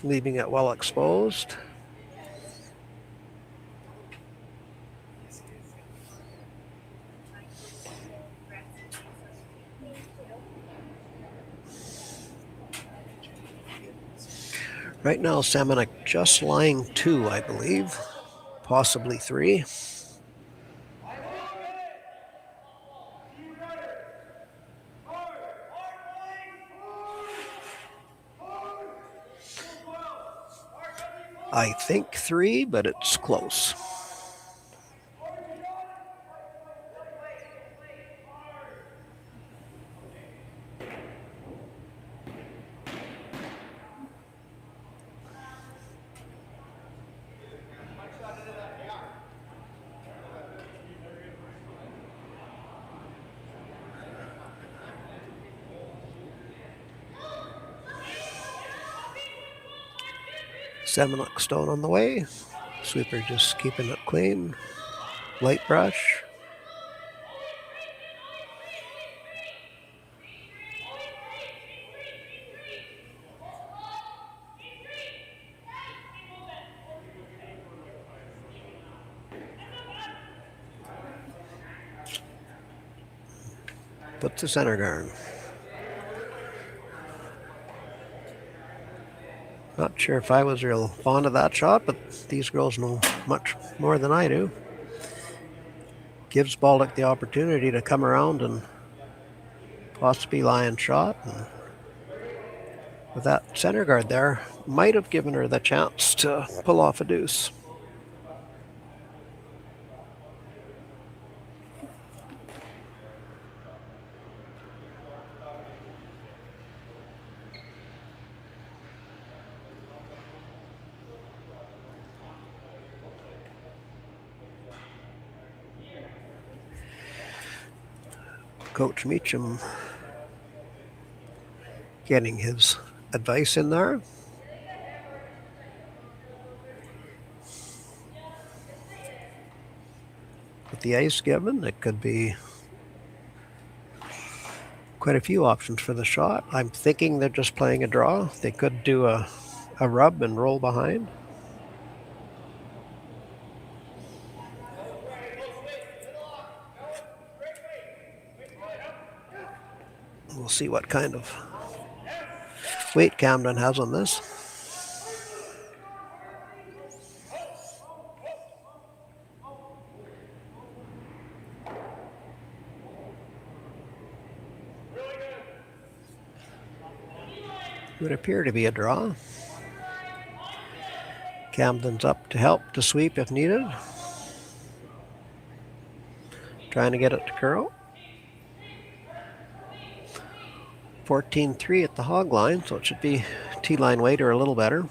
leaving it well exposed. Right now, Semeniuk just lying 2, I believe, possibly 3. I think 3, but it's close. Semeniuk stone on the way. Sweeper just keeping it clean. Light brush. Puts the center guard. Not sure if I was real fond of that shot, but these girls know much more than I do. Gives Bauldic the opportunity to come around and possibly line shot. And with that center guard there, might have given her the chance to pull off a deuce. Coach Meacham getting his advice in there. With the ice given, it could be quite a few options for the shot. I'm thinking they're just playing a draw. They could do a rub and roll behind. We'll see what kind of weight Kamdyn has on this. Would appear to be a draw. Kamdyn's up to help to sweep if needed. Trying to get it to curl. 14-3 at the hog line, so it should be T-line weight or a little better.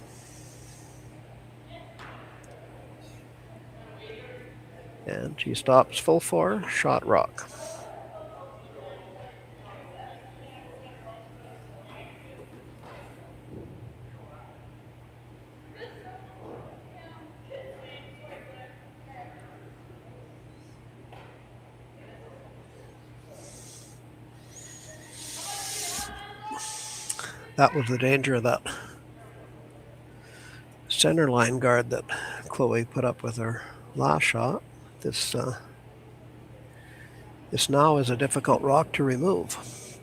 And she stops full 4, shot rock. That was the danger of that center line guard that Chloe put up with her last shot. This now is a difficult rock to remove.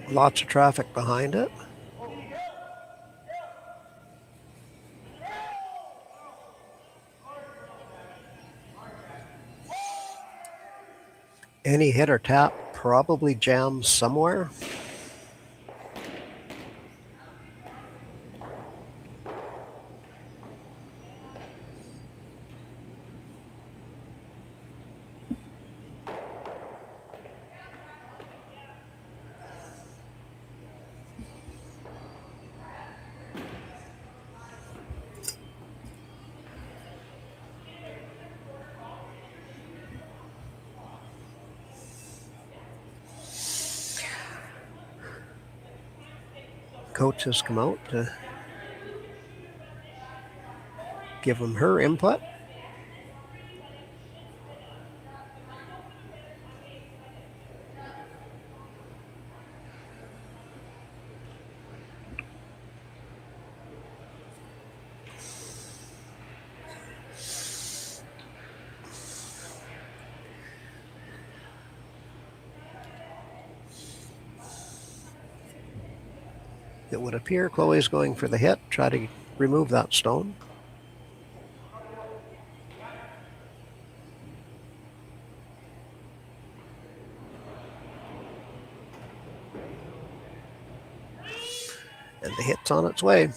Lots of traffic behind it. Any hit or tap probably jams somewhere. Coach has come out to give him her input. It would appear Chloe's going for the hit, try to remove that stone. And the hit's on its way.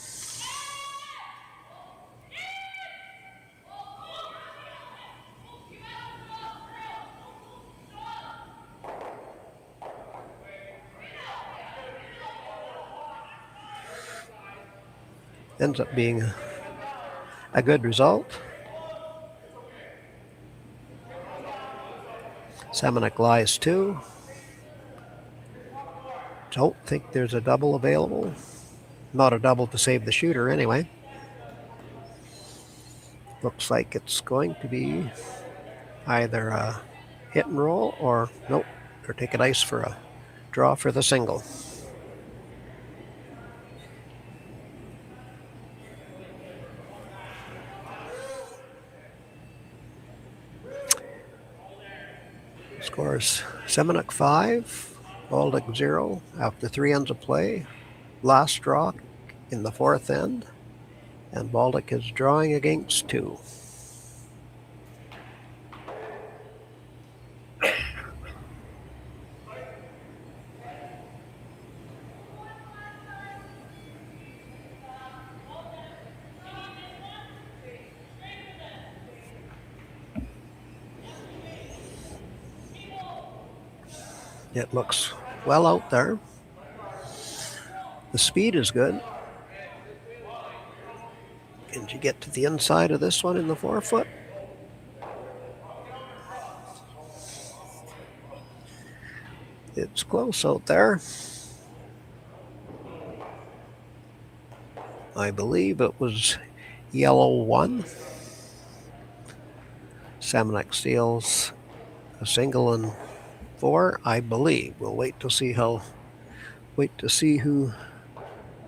Ends up being a good result. Semeniuk lies 2. Don't think there's a double available. Not a double to save the shooter anyway. Looks like it's going to be either a hit and roll or nope, or take a dice for a draw for the single. Scores Semeniuk 5, Bauldic 0 after 3 ends of play. Last draw in the 4th end, and Bauldic is drawing against 2. It looks well out there. The speed is good. Can you get to the inside of this one in the 4-foot? It's close out there. I believe it was yellow 1. Semeniuk steals a single and 4, I believe. We'll wait to see who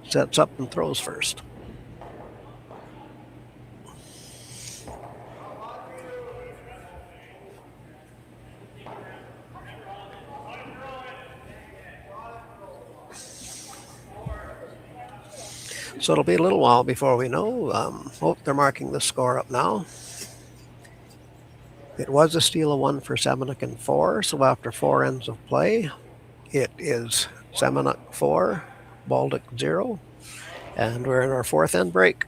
sets up and throws first. So it'll be a little while before we know. Hope they're marking the score up now. It was a steal of 1 for Semeniuk and 4, so after 4 ends of play, it is Semeniuk 4, Bauldic 0, and we're in our 4th end break.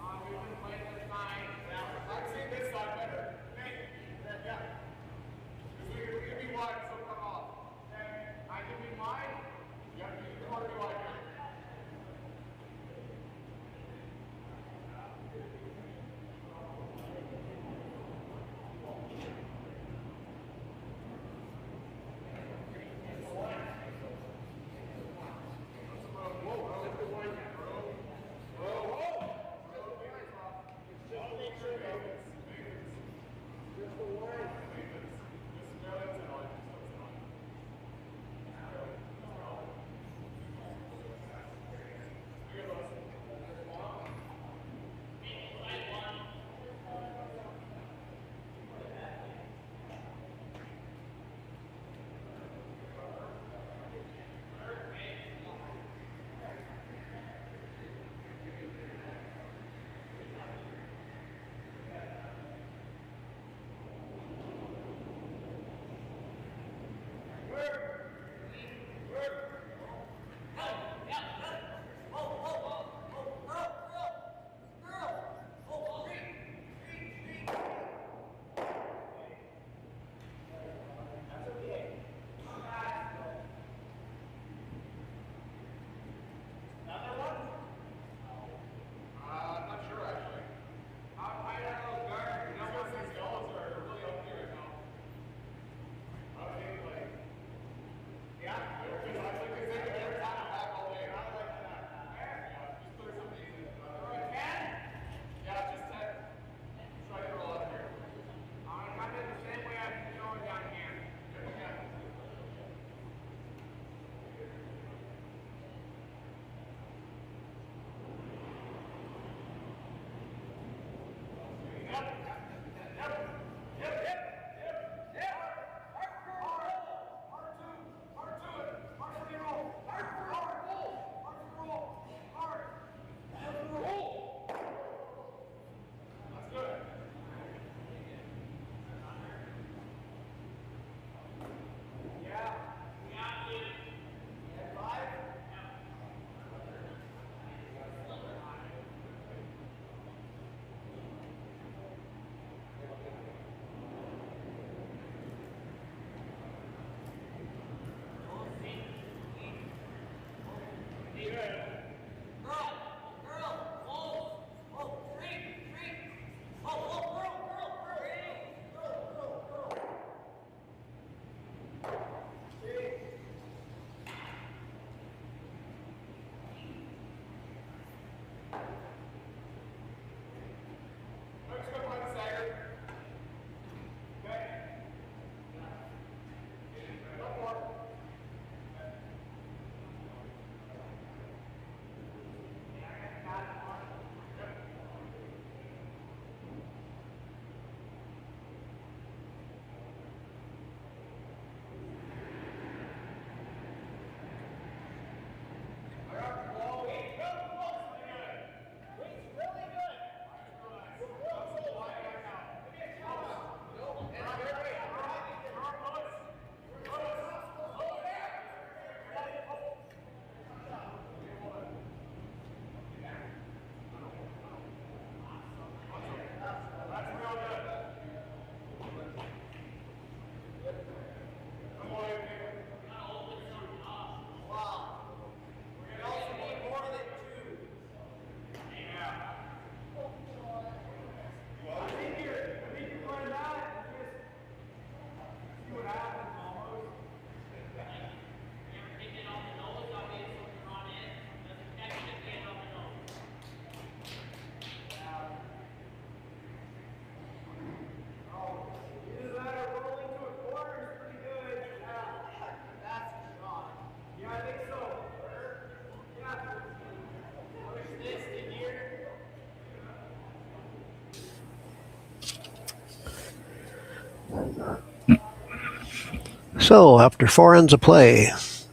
So after 4 ends of play,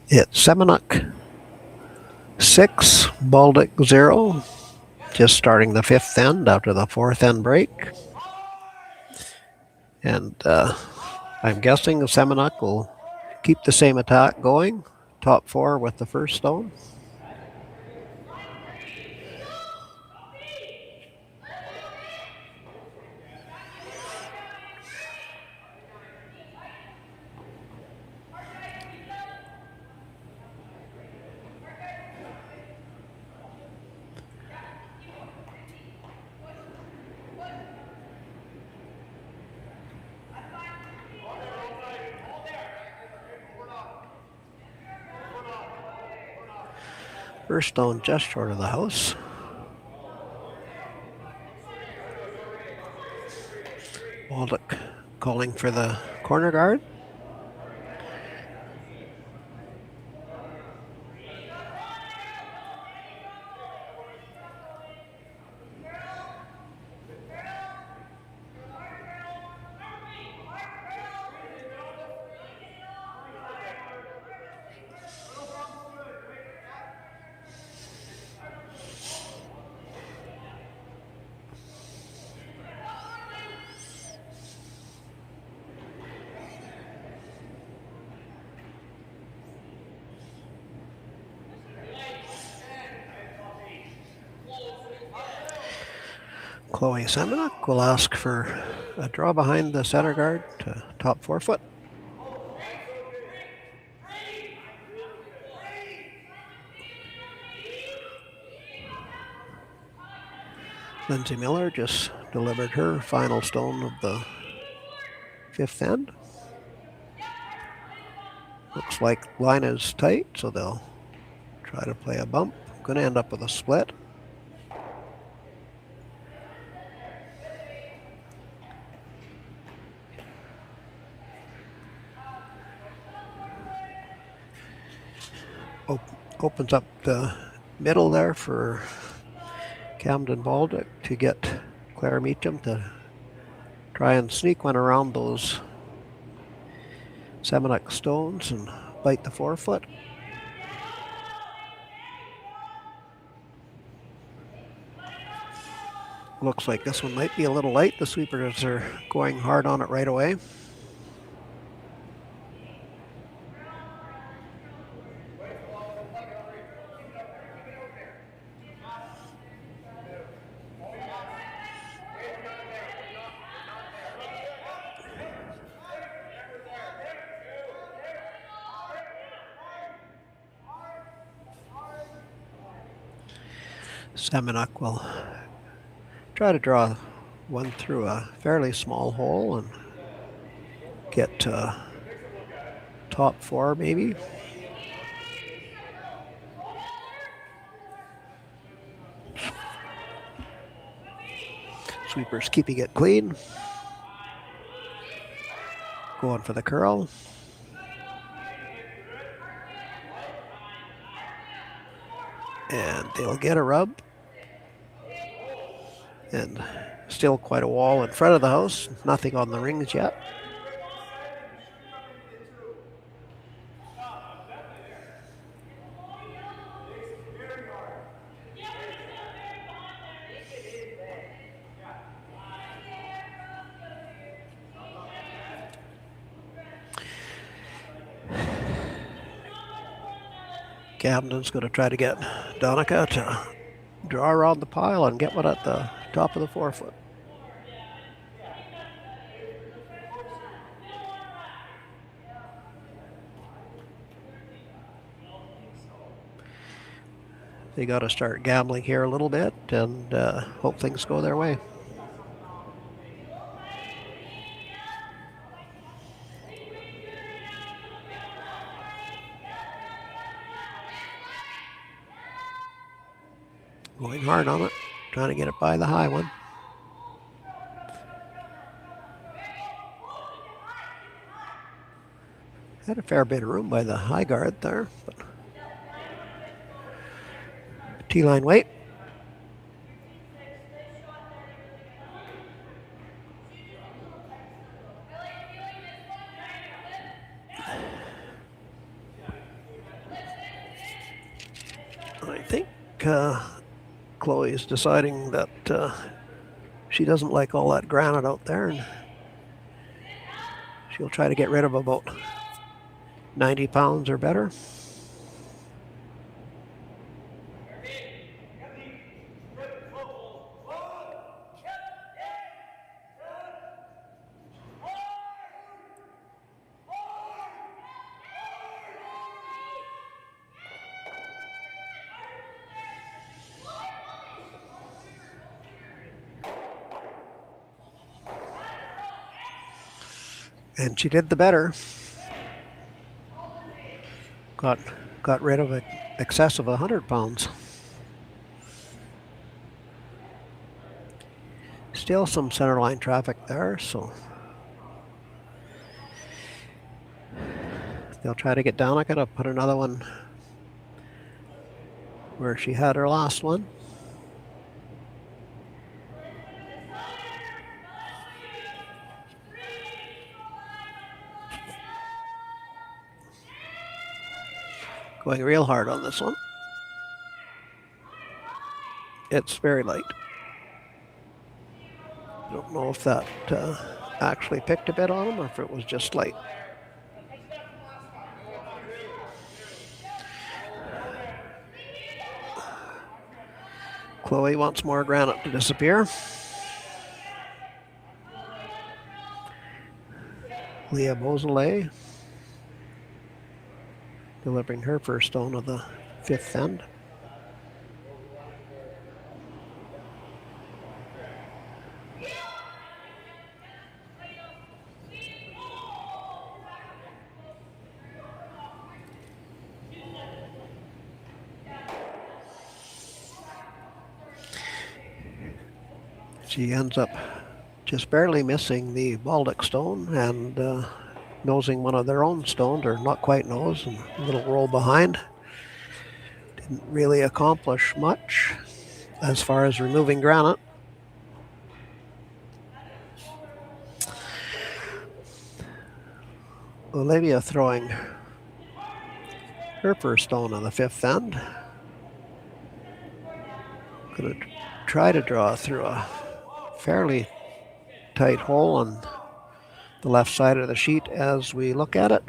it's Semeniuk 6, Bauldic 0. Just starting the 5th end after the 4th end break. And I'm guessing Semeniuk will keep the same attack going. Top 4 with the first stone. First stone just short of the house. Bauldic calling for the corner guard. Chloe Semeniuk will ask for a draw behind the center guard to top 4 foot. Lindsay Miller just delivered her final stone of the 5th end. Looks like line is tight, so they'll try to play a bump. Going to end up with a split. Opens up the middle there for Kamdyn Bauldic to get Claire Meacham to try and sneak one around those Semeniuk stones and bite the 4 foot. Looks like this one might be a little light. The sweepers are going hard on it right away. Semeniuk will try to draw one through a fairly small hole and get top 4 maybe. Sweepers keeping it clean. Going for the curl. And they'll get a rub. And still quite a wall in front of the house. Nothing on the rings yet. Kamdyn's going to try to get Donica to draw around the pile and get one at the top of the 4 foot. They got to start gambling here a little bit and hope things go their way. Going hard on it, trying to get it by the high one. Had a fair bit of room by the high guard there, but T-line weight. I think Chloe is deciding that she doesn't like all that granite out there, and she'll try to get rid of about 90 pounds or better. And she did the better. Got rid of an excess of 100 pounds. Still some centerline traffic there, so they'll try to get down. I gotta put another one where she had her last one. Going real hard on this one. It's very light. Don't know if that actually picked a bit on him or if it was just light. Chloe wants more granite to disappear. Leah Beausoleil delivering her first stone of the fifth end. She ends up just barely missing the Bauldic stone and nosing one of their own stones, or not quite nose, and a little roll behind. Didn't really accomplish much as far as removing granite. Olivia throwing her first stone on the fifth end. Gonna try to draw through a fairly tight hole on the left side of the sheet as we look at it.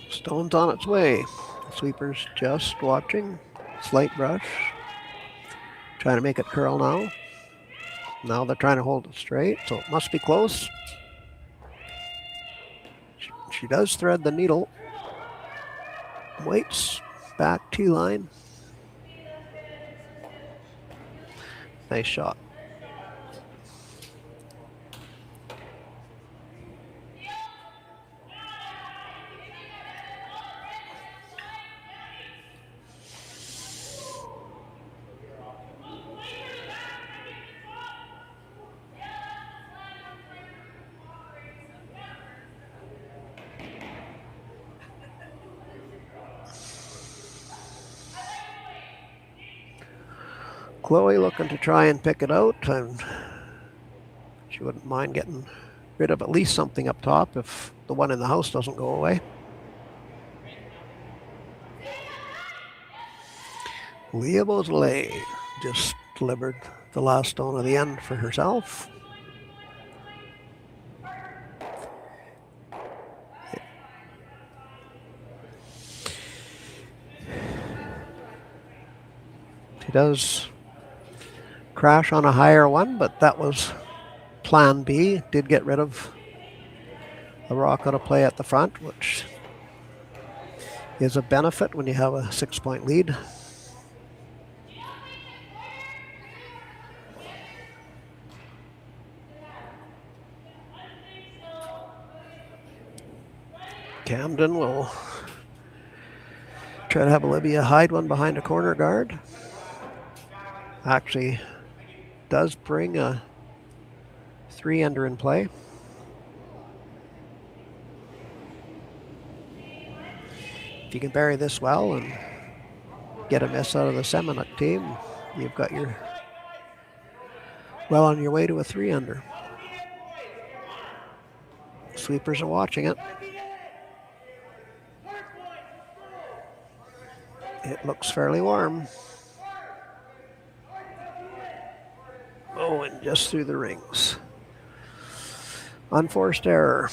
Stone's on its way. Sweeper's just watching. Slight brush. Trying to make it curl now. Now they're trying to hold it straight, so it must be close. She does thread the needle. Waits back T-line. Nice shot. Chloe looking to try and pick it out, and she wouldn't mind getting rid of at least something up top if the one in the house doesn't go away. Leah Beausoleil just delivered the last stone of the end for herself. She does crash on a higher one, but that was plan B. Did get rid of a rock out of play at the front, which is a benefit when you have a 6-point lead. Kamdyn will try to have Olivia hide one behind a corner guard. Actually does bring a 3-ender in play. If you can bury this well and get a miss out of the Semeniuk team, you've got your well on your way to a 3-under. Sweepers are watching it. It looks fairly warm. Oh, and just through the rings. Unforced error.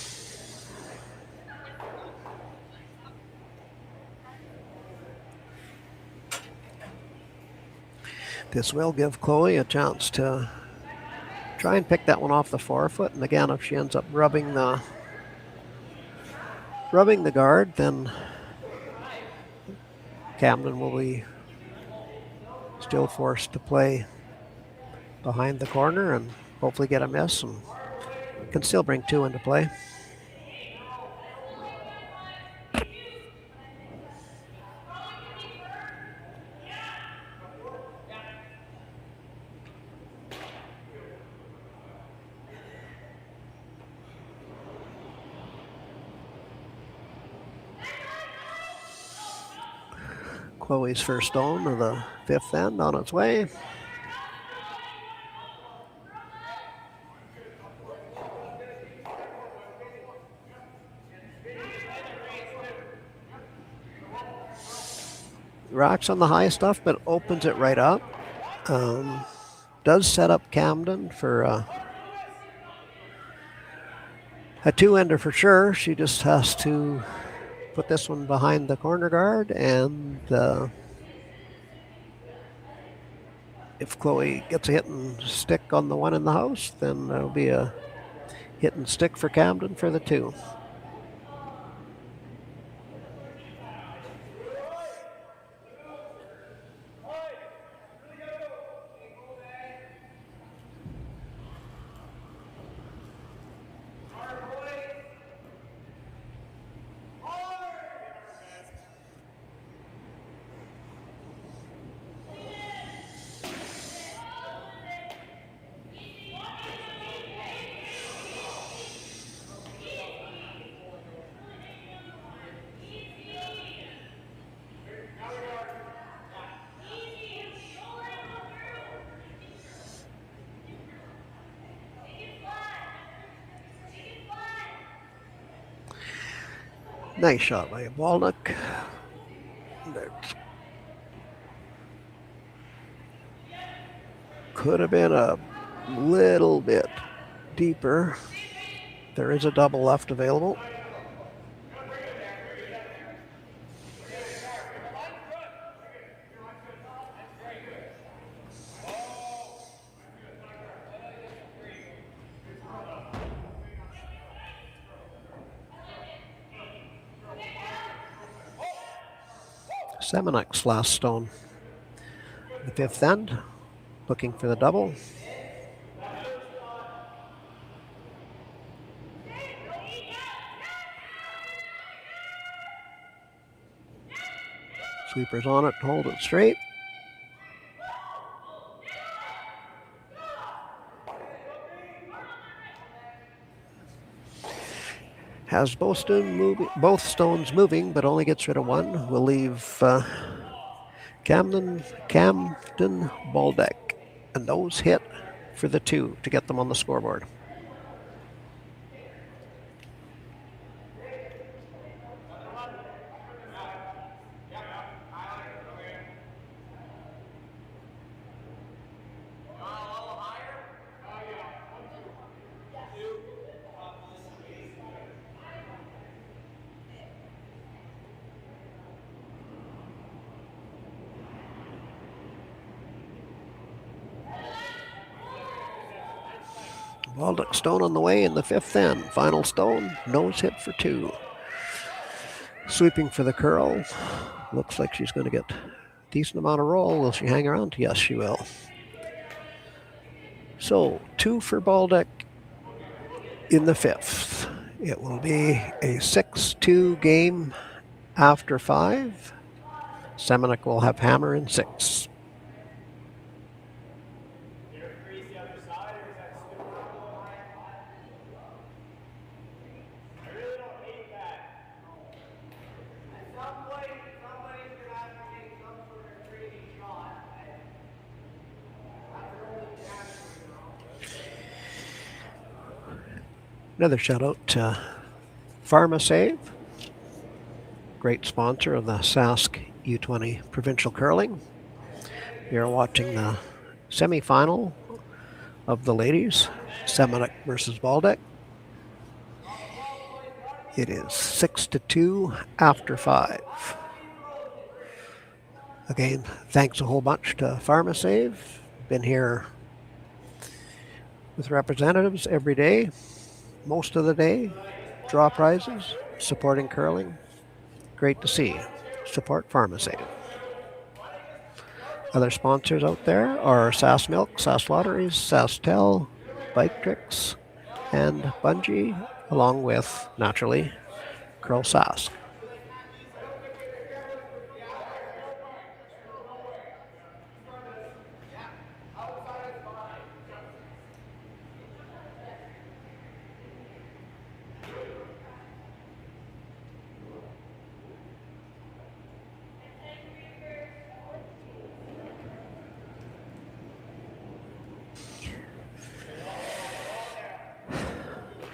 This will give Chloe a chance to try and pick that one off the forefoot. And again, if she ends up rubbing the guard, then Kamdyn will be still forced to play behind the corner and hopefully get a miss, and can still bring 2 into play. Chloe's first stone of the 5th end on its way. Rocks on the high stuff, but opens it right up. Does set up Kamdyn for a 2-ender for sure. She just has to put this one behind the corner guard, and if Chloe gets a hit and stick on the one in the house, then there'll be a hit and stick for Kamdyn for the 2. Nice shot by Bauldic. Could have been a little bit deeper. There is a double left available. Semeniuk's last stone. The 5th end, looking for the double. Sweeper's on it, hold it straight. Has both stones moving, but only gets rid of one. We'll leave Kamdyn Bauldic, and those hit for the 2 to get them on the scoreboard. Bauldic stone on the way in the 5th end. Final stone, nose hit for 2. Sweeping for the curl. Looks like she's going to get a decent amount of roll. Will she hang around? Yes, she will. So 2 for Bauldic in the 5th. It will be a 6-2 game after 5. Semeniuk will have hammer in 6. Another shout out to PharmaSave, great sponsor of the Sask U20 Provincial Curling. You're watching the semi-final of the ladies, Semeniuk versus Bauldic. It is 6-2 after 5. Again, thanks a whole bunch to PharmaSave. Been here with representatives every day, most of the day, draw prizes, supporting curling. Great to see. Support PharmaSave. Other sponsors out there are Sask Milk, Sask Lotteries, Sasktel, Bike Tricks, and Bungee, along with, naturally, Curl Sask.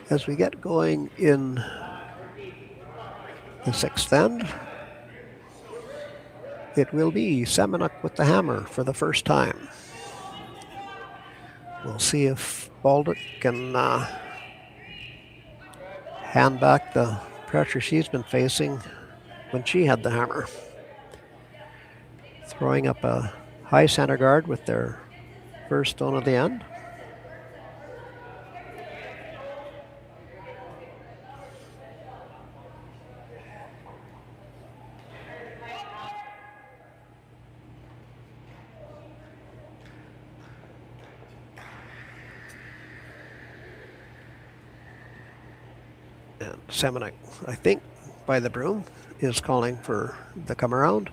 As we get going in the sixth end, it will be Semeniuk with the hammer for the first time. We'll see if Bauldic can hand back the pressure she's been facing when she had the hammer. Throwing up a high center guard with their first stone of the end. And Semeniuk, I think, by the broom, is calling for the come around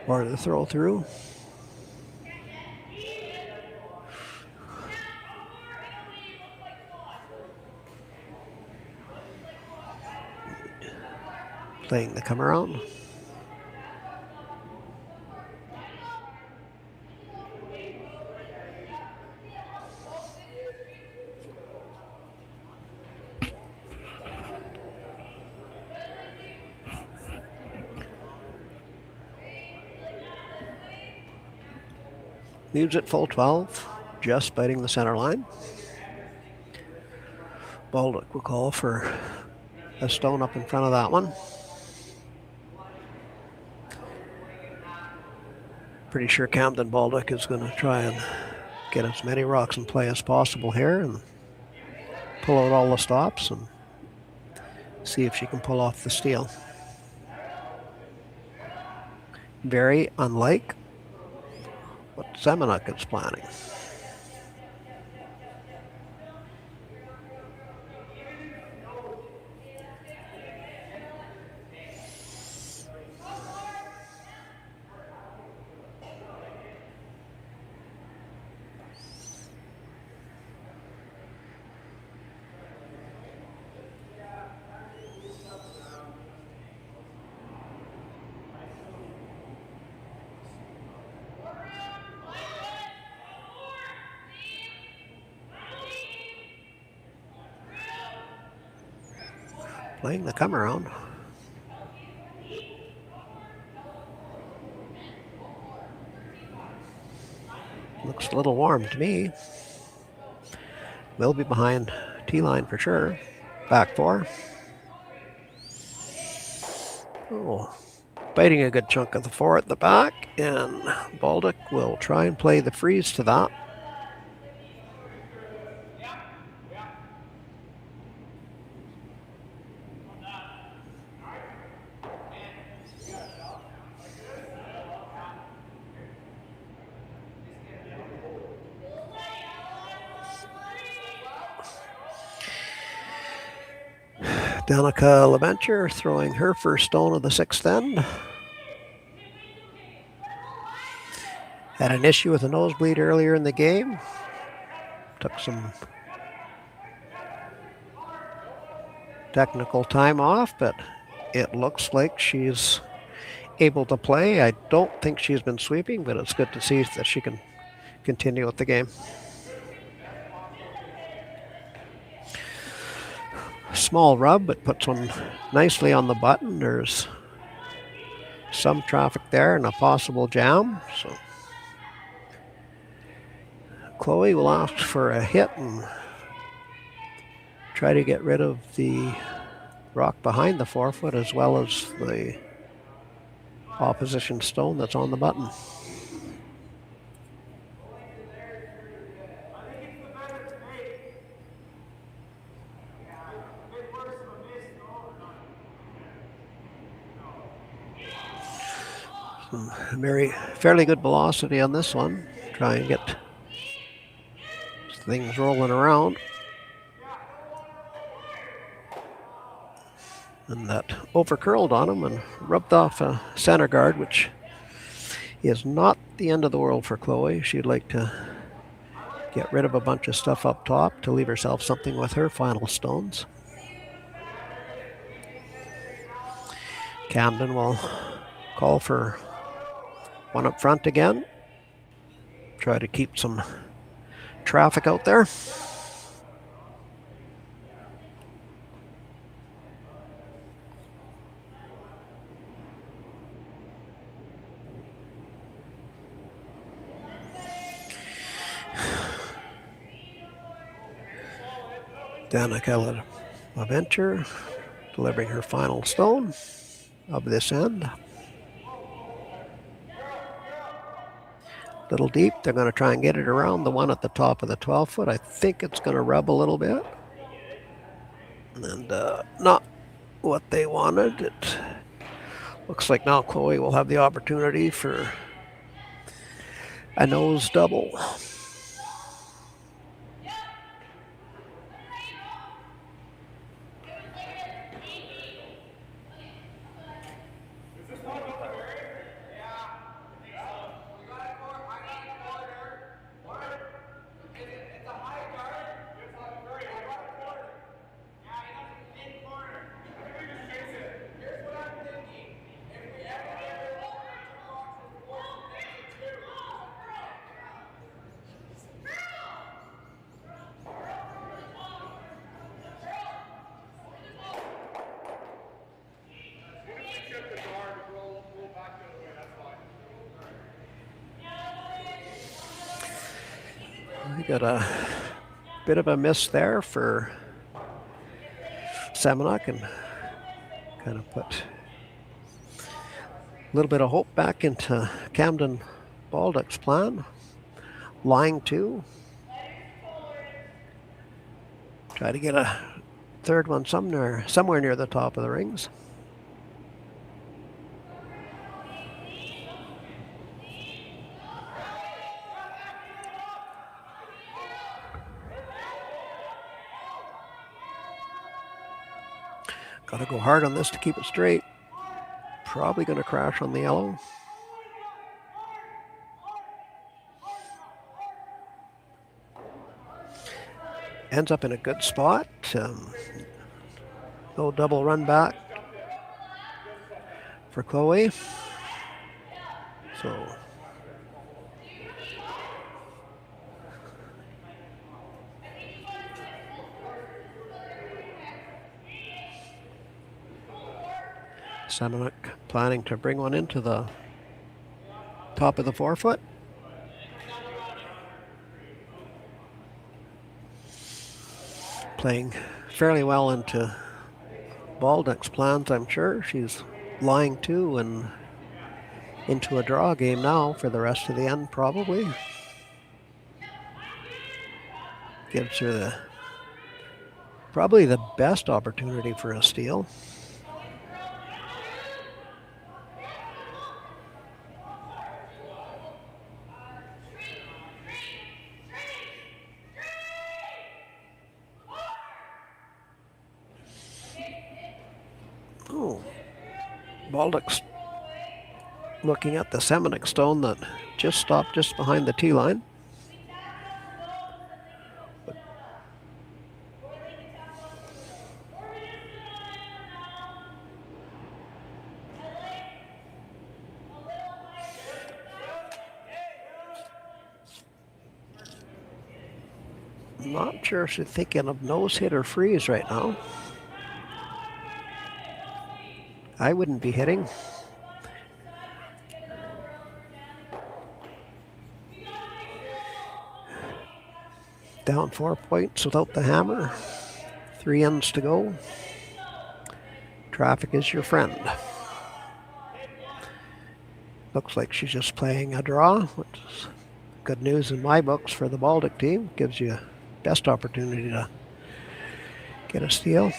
or the throw through. Playing the come around. Leaves at full 12, just biting the center line. Bauldic will call for a stone up in front of that one. Pretty sure Kamdyn Bauldic is going to try and get as many rocks in play as possible here and pull out all the stops and see if she can pull off the steal. Very unlike what Semeniuk is planning. Playing the come around. Looks a little warm to me. Will be behind T-line for sure. Back four. Oh, biting a good chunk of the four at the back, and Bauldic will try and play the freeze to that. Danica LeVenture throwing her first stone of the sixth end. Had an issue with a nosebleed earlier in the game. Took some technical time off, but it looks like she's able to play. I don't think she's been sweeping, but it's good to see that she can continue with the game. small rub, but puts one nicely on the button. There's some traffic there and a possible jam. So Chloe will ask for a hit and try to get rid of the rock behind the forefoot as well as the opposition stone that's on the button. Fairly good velocity on this one. Try and get things rolling around. And that overcurled on him and rubbed off a center guard, which is not the end of the world for Chloe. She'd like to get rid of a bunch of stuff up top to leave herself something with her final stones. Kamdyn will call for one up front again. Try to keep some traffic out there. Danica LaVenture delivering her final stone of this end. Little deep. They're going to try and get it around the one at the top of the 12 foot. I think it's going to rub a little bit. And not what they wanted. It looks like now Chloe will have the opportunity for a nose double. We got a bit of a miss there for Semeniuk and kind of put a little bit of hope back into Kamdyn Bauldick's plan. Line 2. Try to get a third one somewhere near the top of the rings. Got to go hard on this to keep it straight. Probably going to crash on the yellow. Ends up in a good spot. No double run back for Chloe. So Semeniuk planning to bring one into the top of the forefoot. Playing fairly well into Bauldick's plans, I'm sure. She's lying 2 and into a draw game now for the rest of the end, probably. Gives her probably the best opportunity for a steal. Oh, Bauldick's looking at the Semeniuk stone that just stopped just behind the tee line. Not sure if she's thinking of nose hit or freeze right now. I wouldn't be hitting. Down 4 points without the hammer. 3 ends to go. Traffic is your friend. Looks like she's just playing a draw, which is good news in my books for the Bauldic team. Gives you best opportunity to get a steal.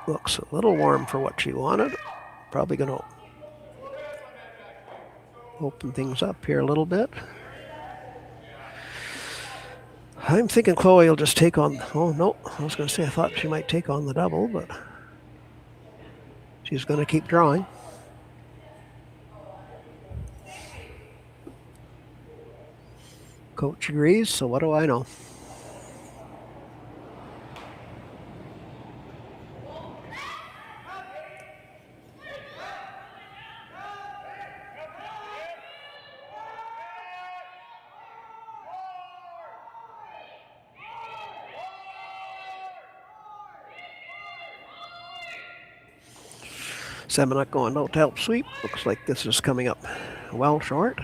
Looks a little warm for what she wanted. Probably going to open things up here a little bit. I'm thinking Chloe will just take on... Oh, no. I was going to say I thought she might take on the double, but she's going to keep drawing. Coach agrees, so what do I know? Semeniuk going out to help sweep. Looks like this is coming up well short.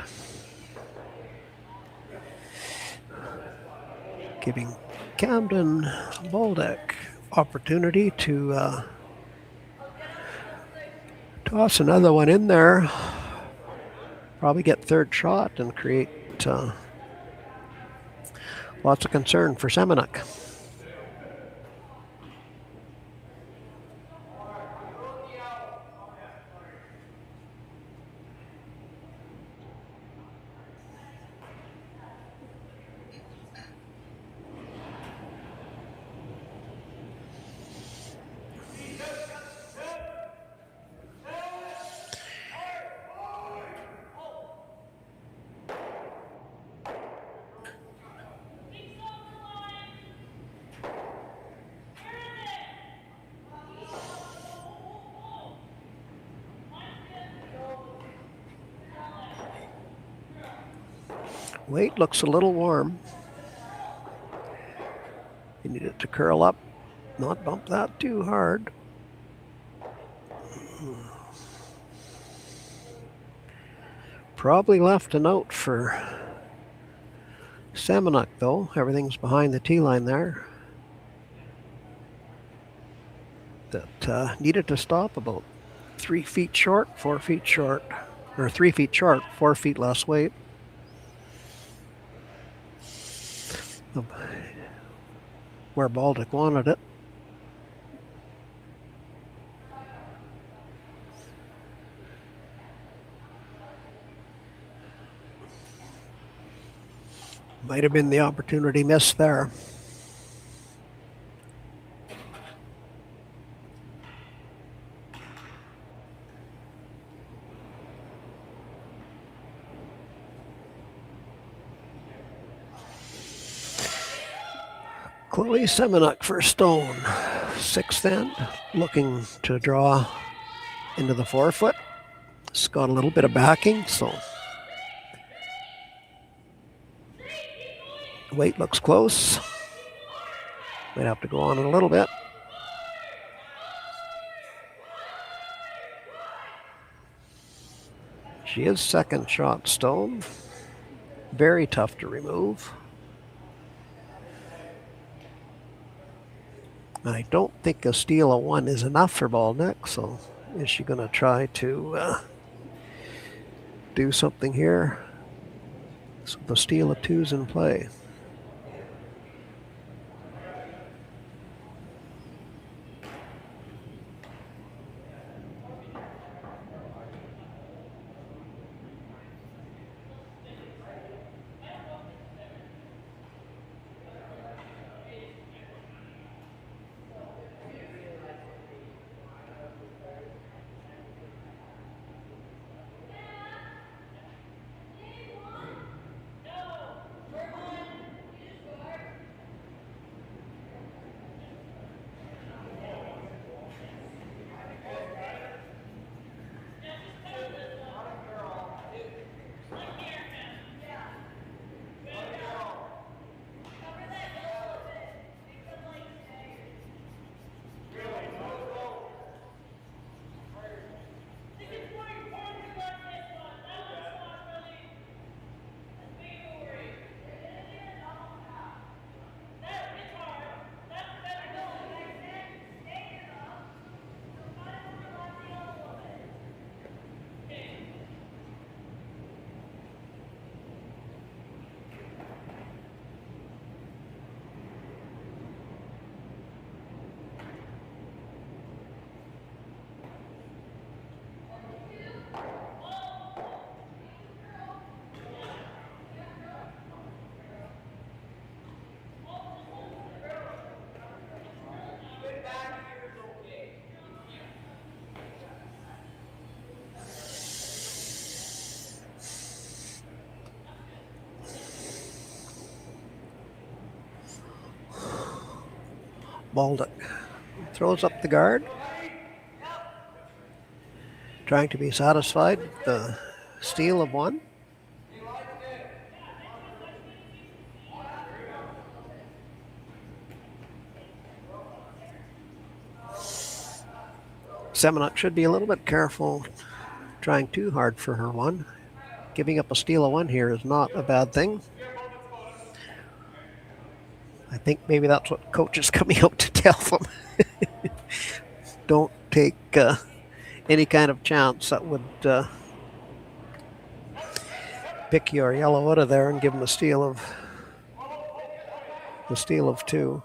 Giving Kamdyn Bauldic opportunity to toss another one in there. Probably get third shot and create lots of concern for Semeniuk. Weight looks a little warm. You need it to curl up, not bump that too hard. Probably left a note for Semeniuk though. Everything's behind the tee line there. That needed to stop about 3 feet short, 4 feet short, or 3 feet short, 4 feet less weight. Where Bauldic wanted it. Might have been the opportunity missed there. Chloe Semeniuk for stone. 6th end, looking to draw into the 4-foot. It's got a little bit of backing, so weight looks close. Might have to go on it a little bit. She is second shot stone. Very tough to remove. I don't think a steal of 1 is enough for Bauldic, so is she going to try to do something here? So the steal of 2's in play. Bauldic throws up the guard, trying to be satisfied with the steal of one. Semeniuk should be a little bit careful trying too hard for her one. Giving up a steal of one here is not a bad thing. I think maybe that's what coach is coming out to tell them. Don't take any kind of chance that would pick you or yellow out of there and give them the steal of two.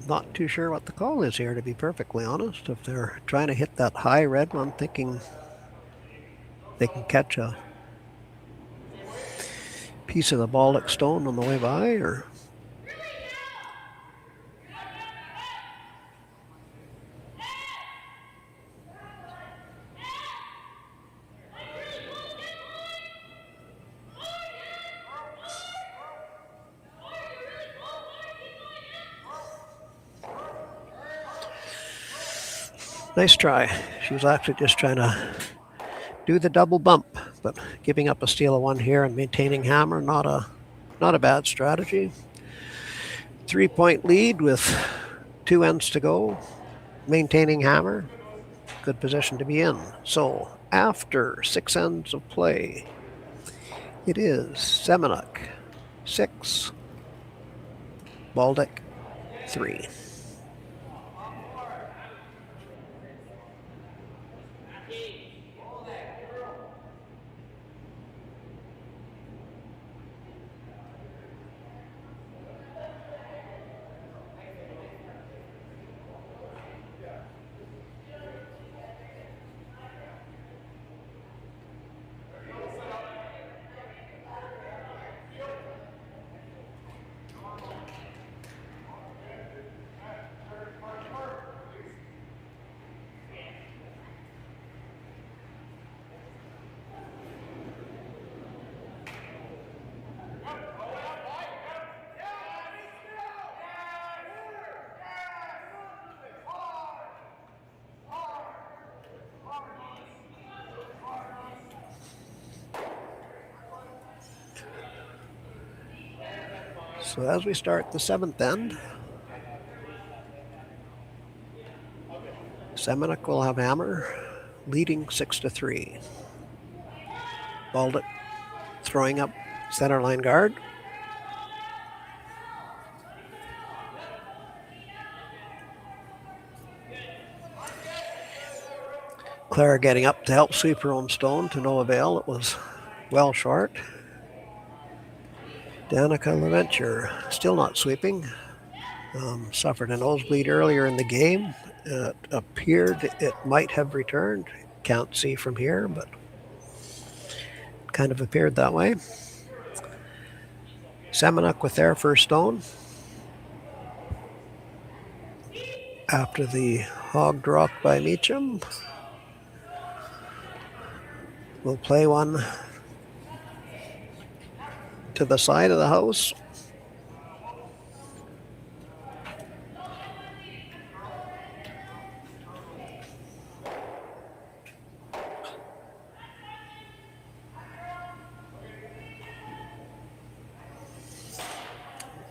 Not too sure what the call is here, to be perfectly honest. If they're trying to hit that high red one, thinking they can catch a piece of the Bauldic stone on the way by, or nice try. She was actually just trying to do the double bump, but giving up a steal of one here and maintaining hammer, not a bad strategy. 3-point lead with 2 ends to go. Maintaining hammer, good position to be in. So after 6 ends of play, it is Semeniuk 6, Bauldic 3. So as we start the 7th end, Semeniuk will have hammer, leading 6-3. Bauldic throwing up center line guard. Claire getting up to help sweep her own stone to no avail. It was well short. Danica LaVenture still not sweeping. Suffered a nosebleed earlier in the game. It appeared it might have returned. Can't see from here, but kind of appeared that way. Semeniuk with their first stone. After the hog drop by Meacham, we'll play one to the side of the house.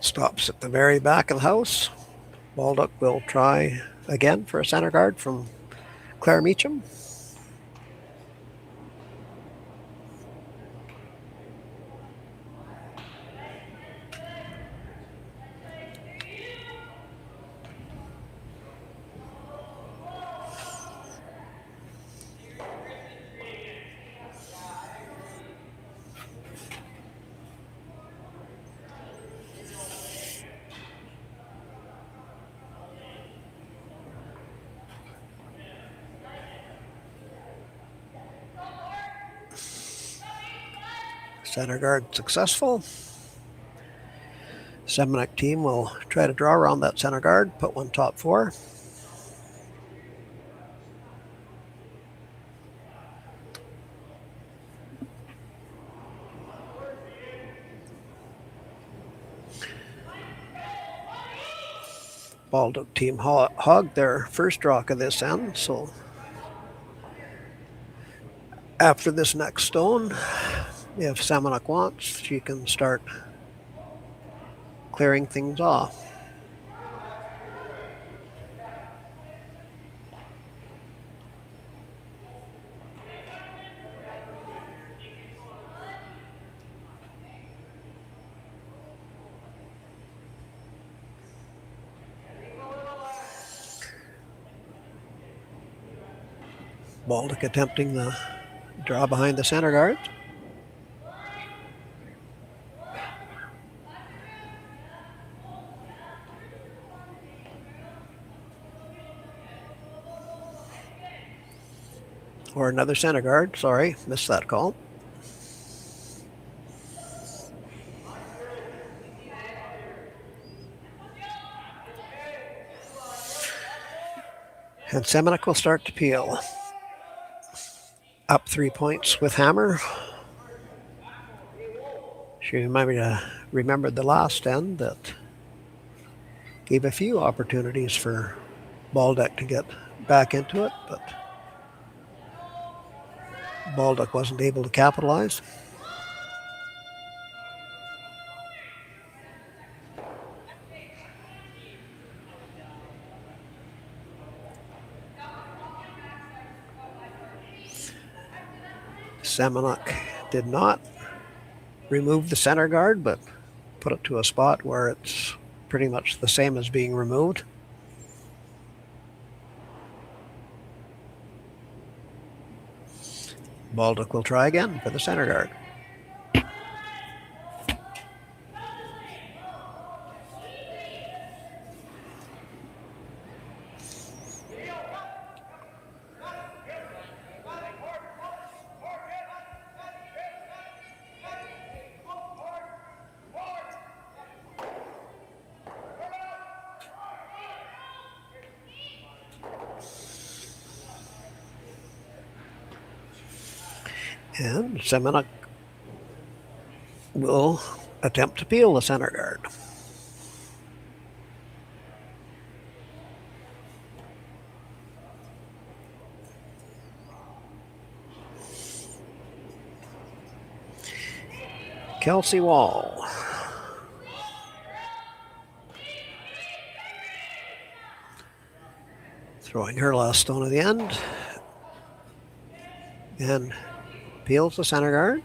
Stops at the very back of the house. Bauldic will try again for a center guard from Claire Meacham. Center guard successful. Semeniuk team will try to draw around that center guard, put one top four. Bauldic team hogged their first rock of this end, so after this next stone, if Semeniuk wants, she can start clearing things off. Bauldic attempting the draw behind the center guard. Or another center guard, sorry, missed that call. And Semeniuk will start to peel. Up 3 points with hammer. She remembered the last end that gave a few opportunities for Bauldic to get back into it, but Bauldic wasn't able to capitalize. Semeniuk did not remove the center guard, but put it to a spot where it's pretty much the same as being removed. Bauldic will try again for the center guard. And Semeniuk will attempt to peel the center guard. Kelsey Wall. Throwing her last stone at the end. And peels the center guard.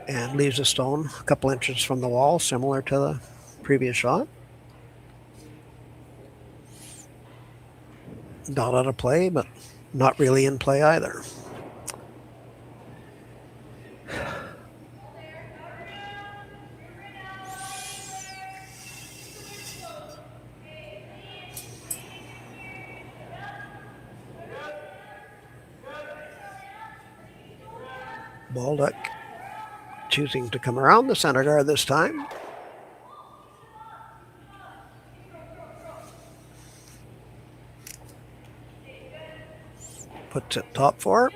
And leaves a stone a couple inches from the wall, similar to the previous shot. Not out of play, but not really in play either. Bauldic choosing to come around the center guard this time. Puts it top four.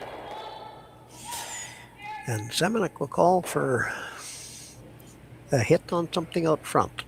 And Semeniuk will call for a hit on something out front.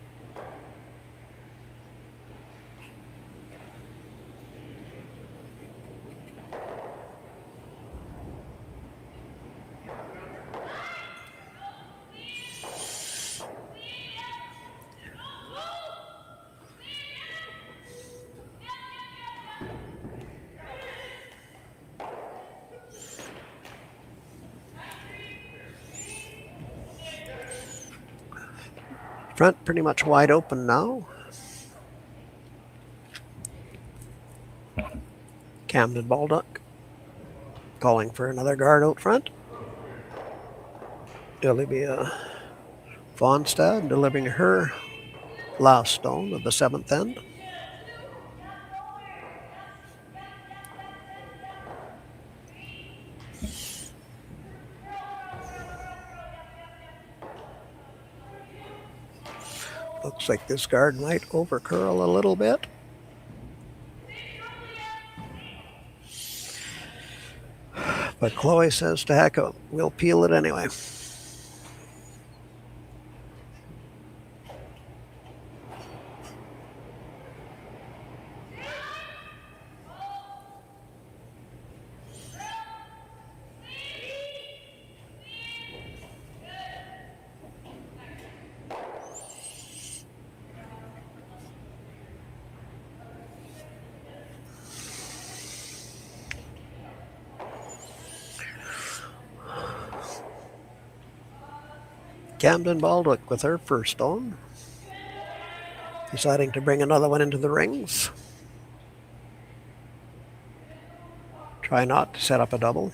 Front pretty much wide open now. Kamdyn Bauldic calling for another guard out front. Olivia Fonstad delivering her last stone of the seventh end. Looks like this guard might overcurl a little bit. But Chloe says, to heck, we'll peel it anyway. Kamdyn Bauldic with her first stone, deciding to bring another one into the rings. Try not to set up a double.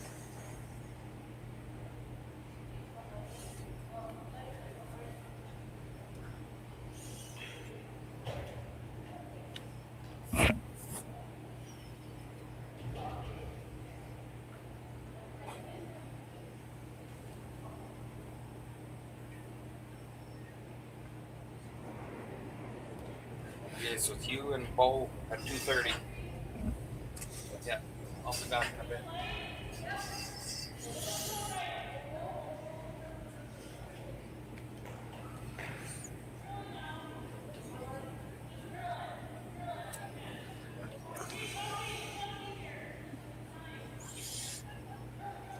Yes, with you and Bo at 2:30. Yeah, I'll be back in a bit.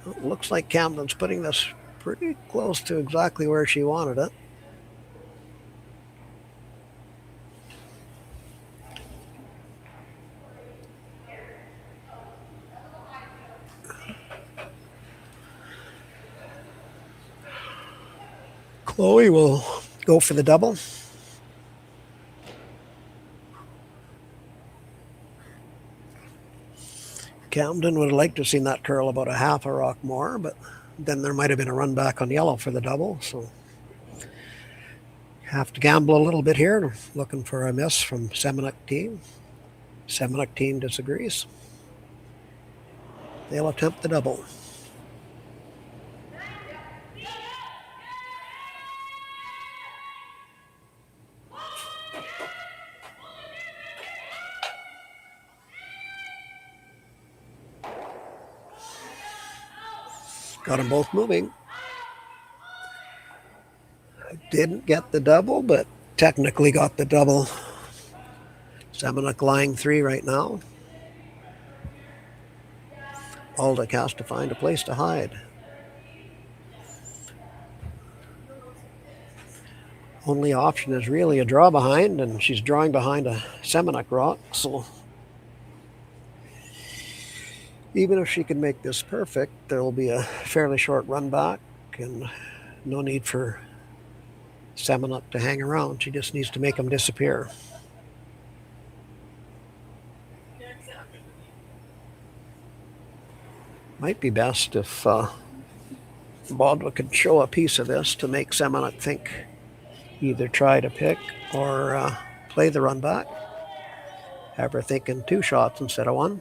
It looks like Kamdyn's putting this pretty close to exactly where she wanted it. Chloe will go for the double. Kamdyn would have liked to have seen that curl about a half a rock more, but then there might have been a run back on yellow for the double. So have to gamble a little bit here, looking for a miss from Semeniuk team. Semeniuk team disagrees. They'll attempt the double. Got them both moving. Didn't get the double, but technically got the double. Semeniuk lying 3 right now. Bauldic has to find a place to hide. Only option is really a draw behind, and she's drawing behind a Semeniuk rock, so even if she can make this perfect, there will be a fairly short run back and no need for Semeniuk to hang around. She just needs to make them disappear. Might be best if Bauldic could show a piece of this to make Semeniuk think, either try to pick or play the run back. Have her thinking 2 shots instead of 1.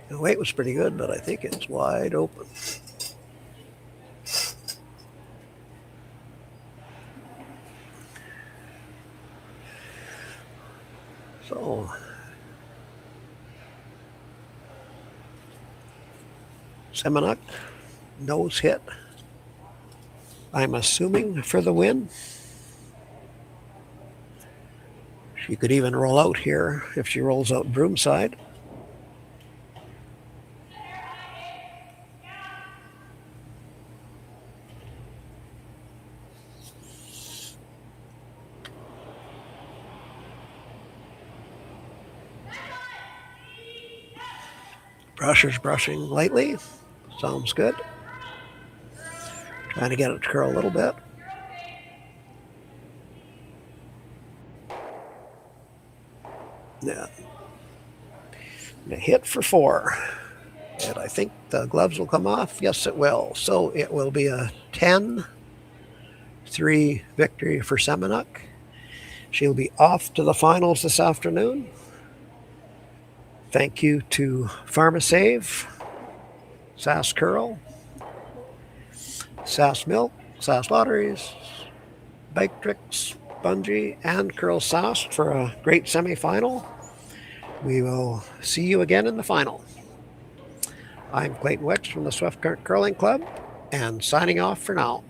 The weight was pretty good, but I think it's wide open. So Semeniuk, nose hit. I'm assuming for the win. She could even roll out here if she rolls out broomside. Brusher's brushing lightly. Sounds good. Trying to get it to curl a little bit. Yeah. And a hit for 4. And I think the gloves will come off. Yes, it will. So it will be a 10-3 victory for Semeniuk. She'll be off to the finals this afternoon. Thank you to PharmaSave, Sask Curl, Sask Milk, Sask Lotteries, Bike Tricks, Bungee, and Curl Sask for a great semifinal. We will see you again in the final. I'm Clayton Wicks from the Swift Current Curling Club, and signing off for now.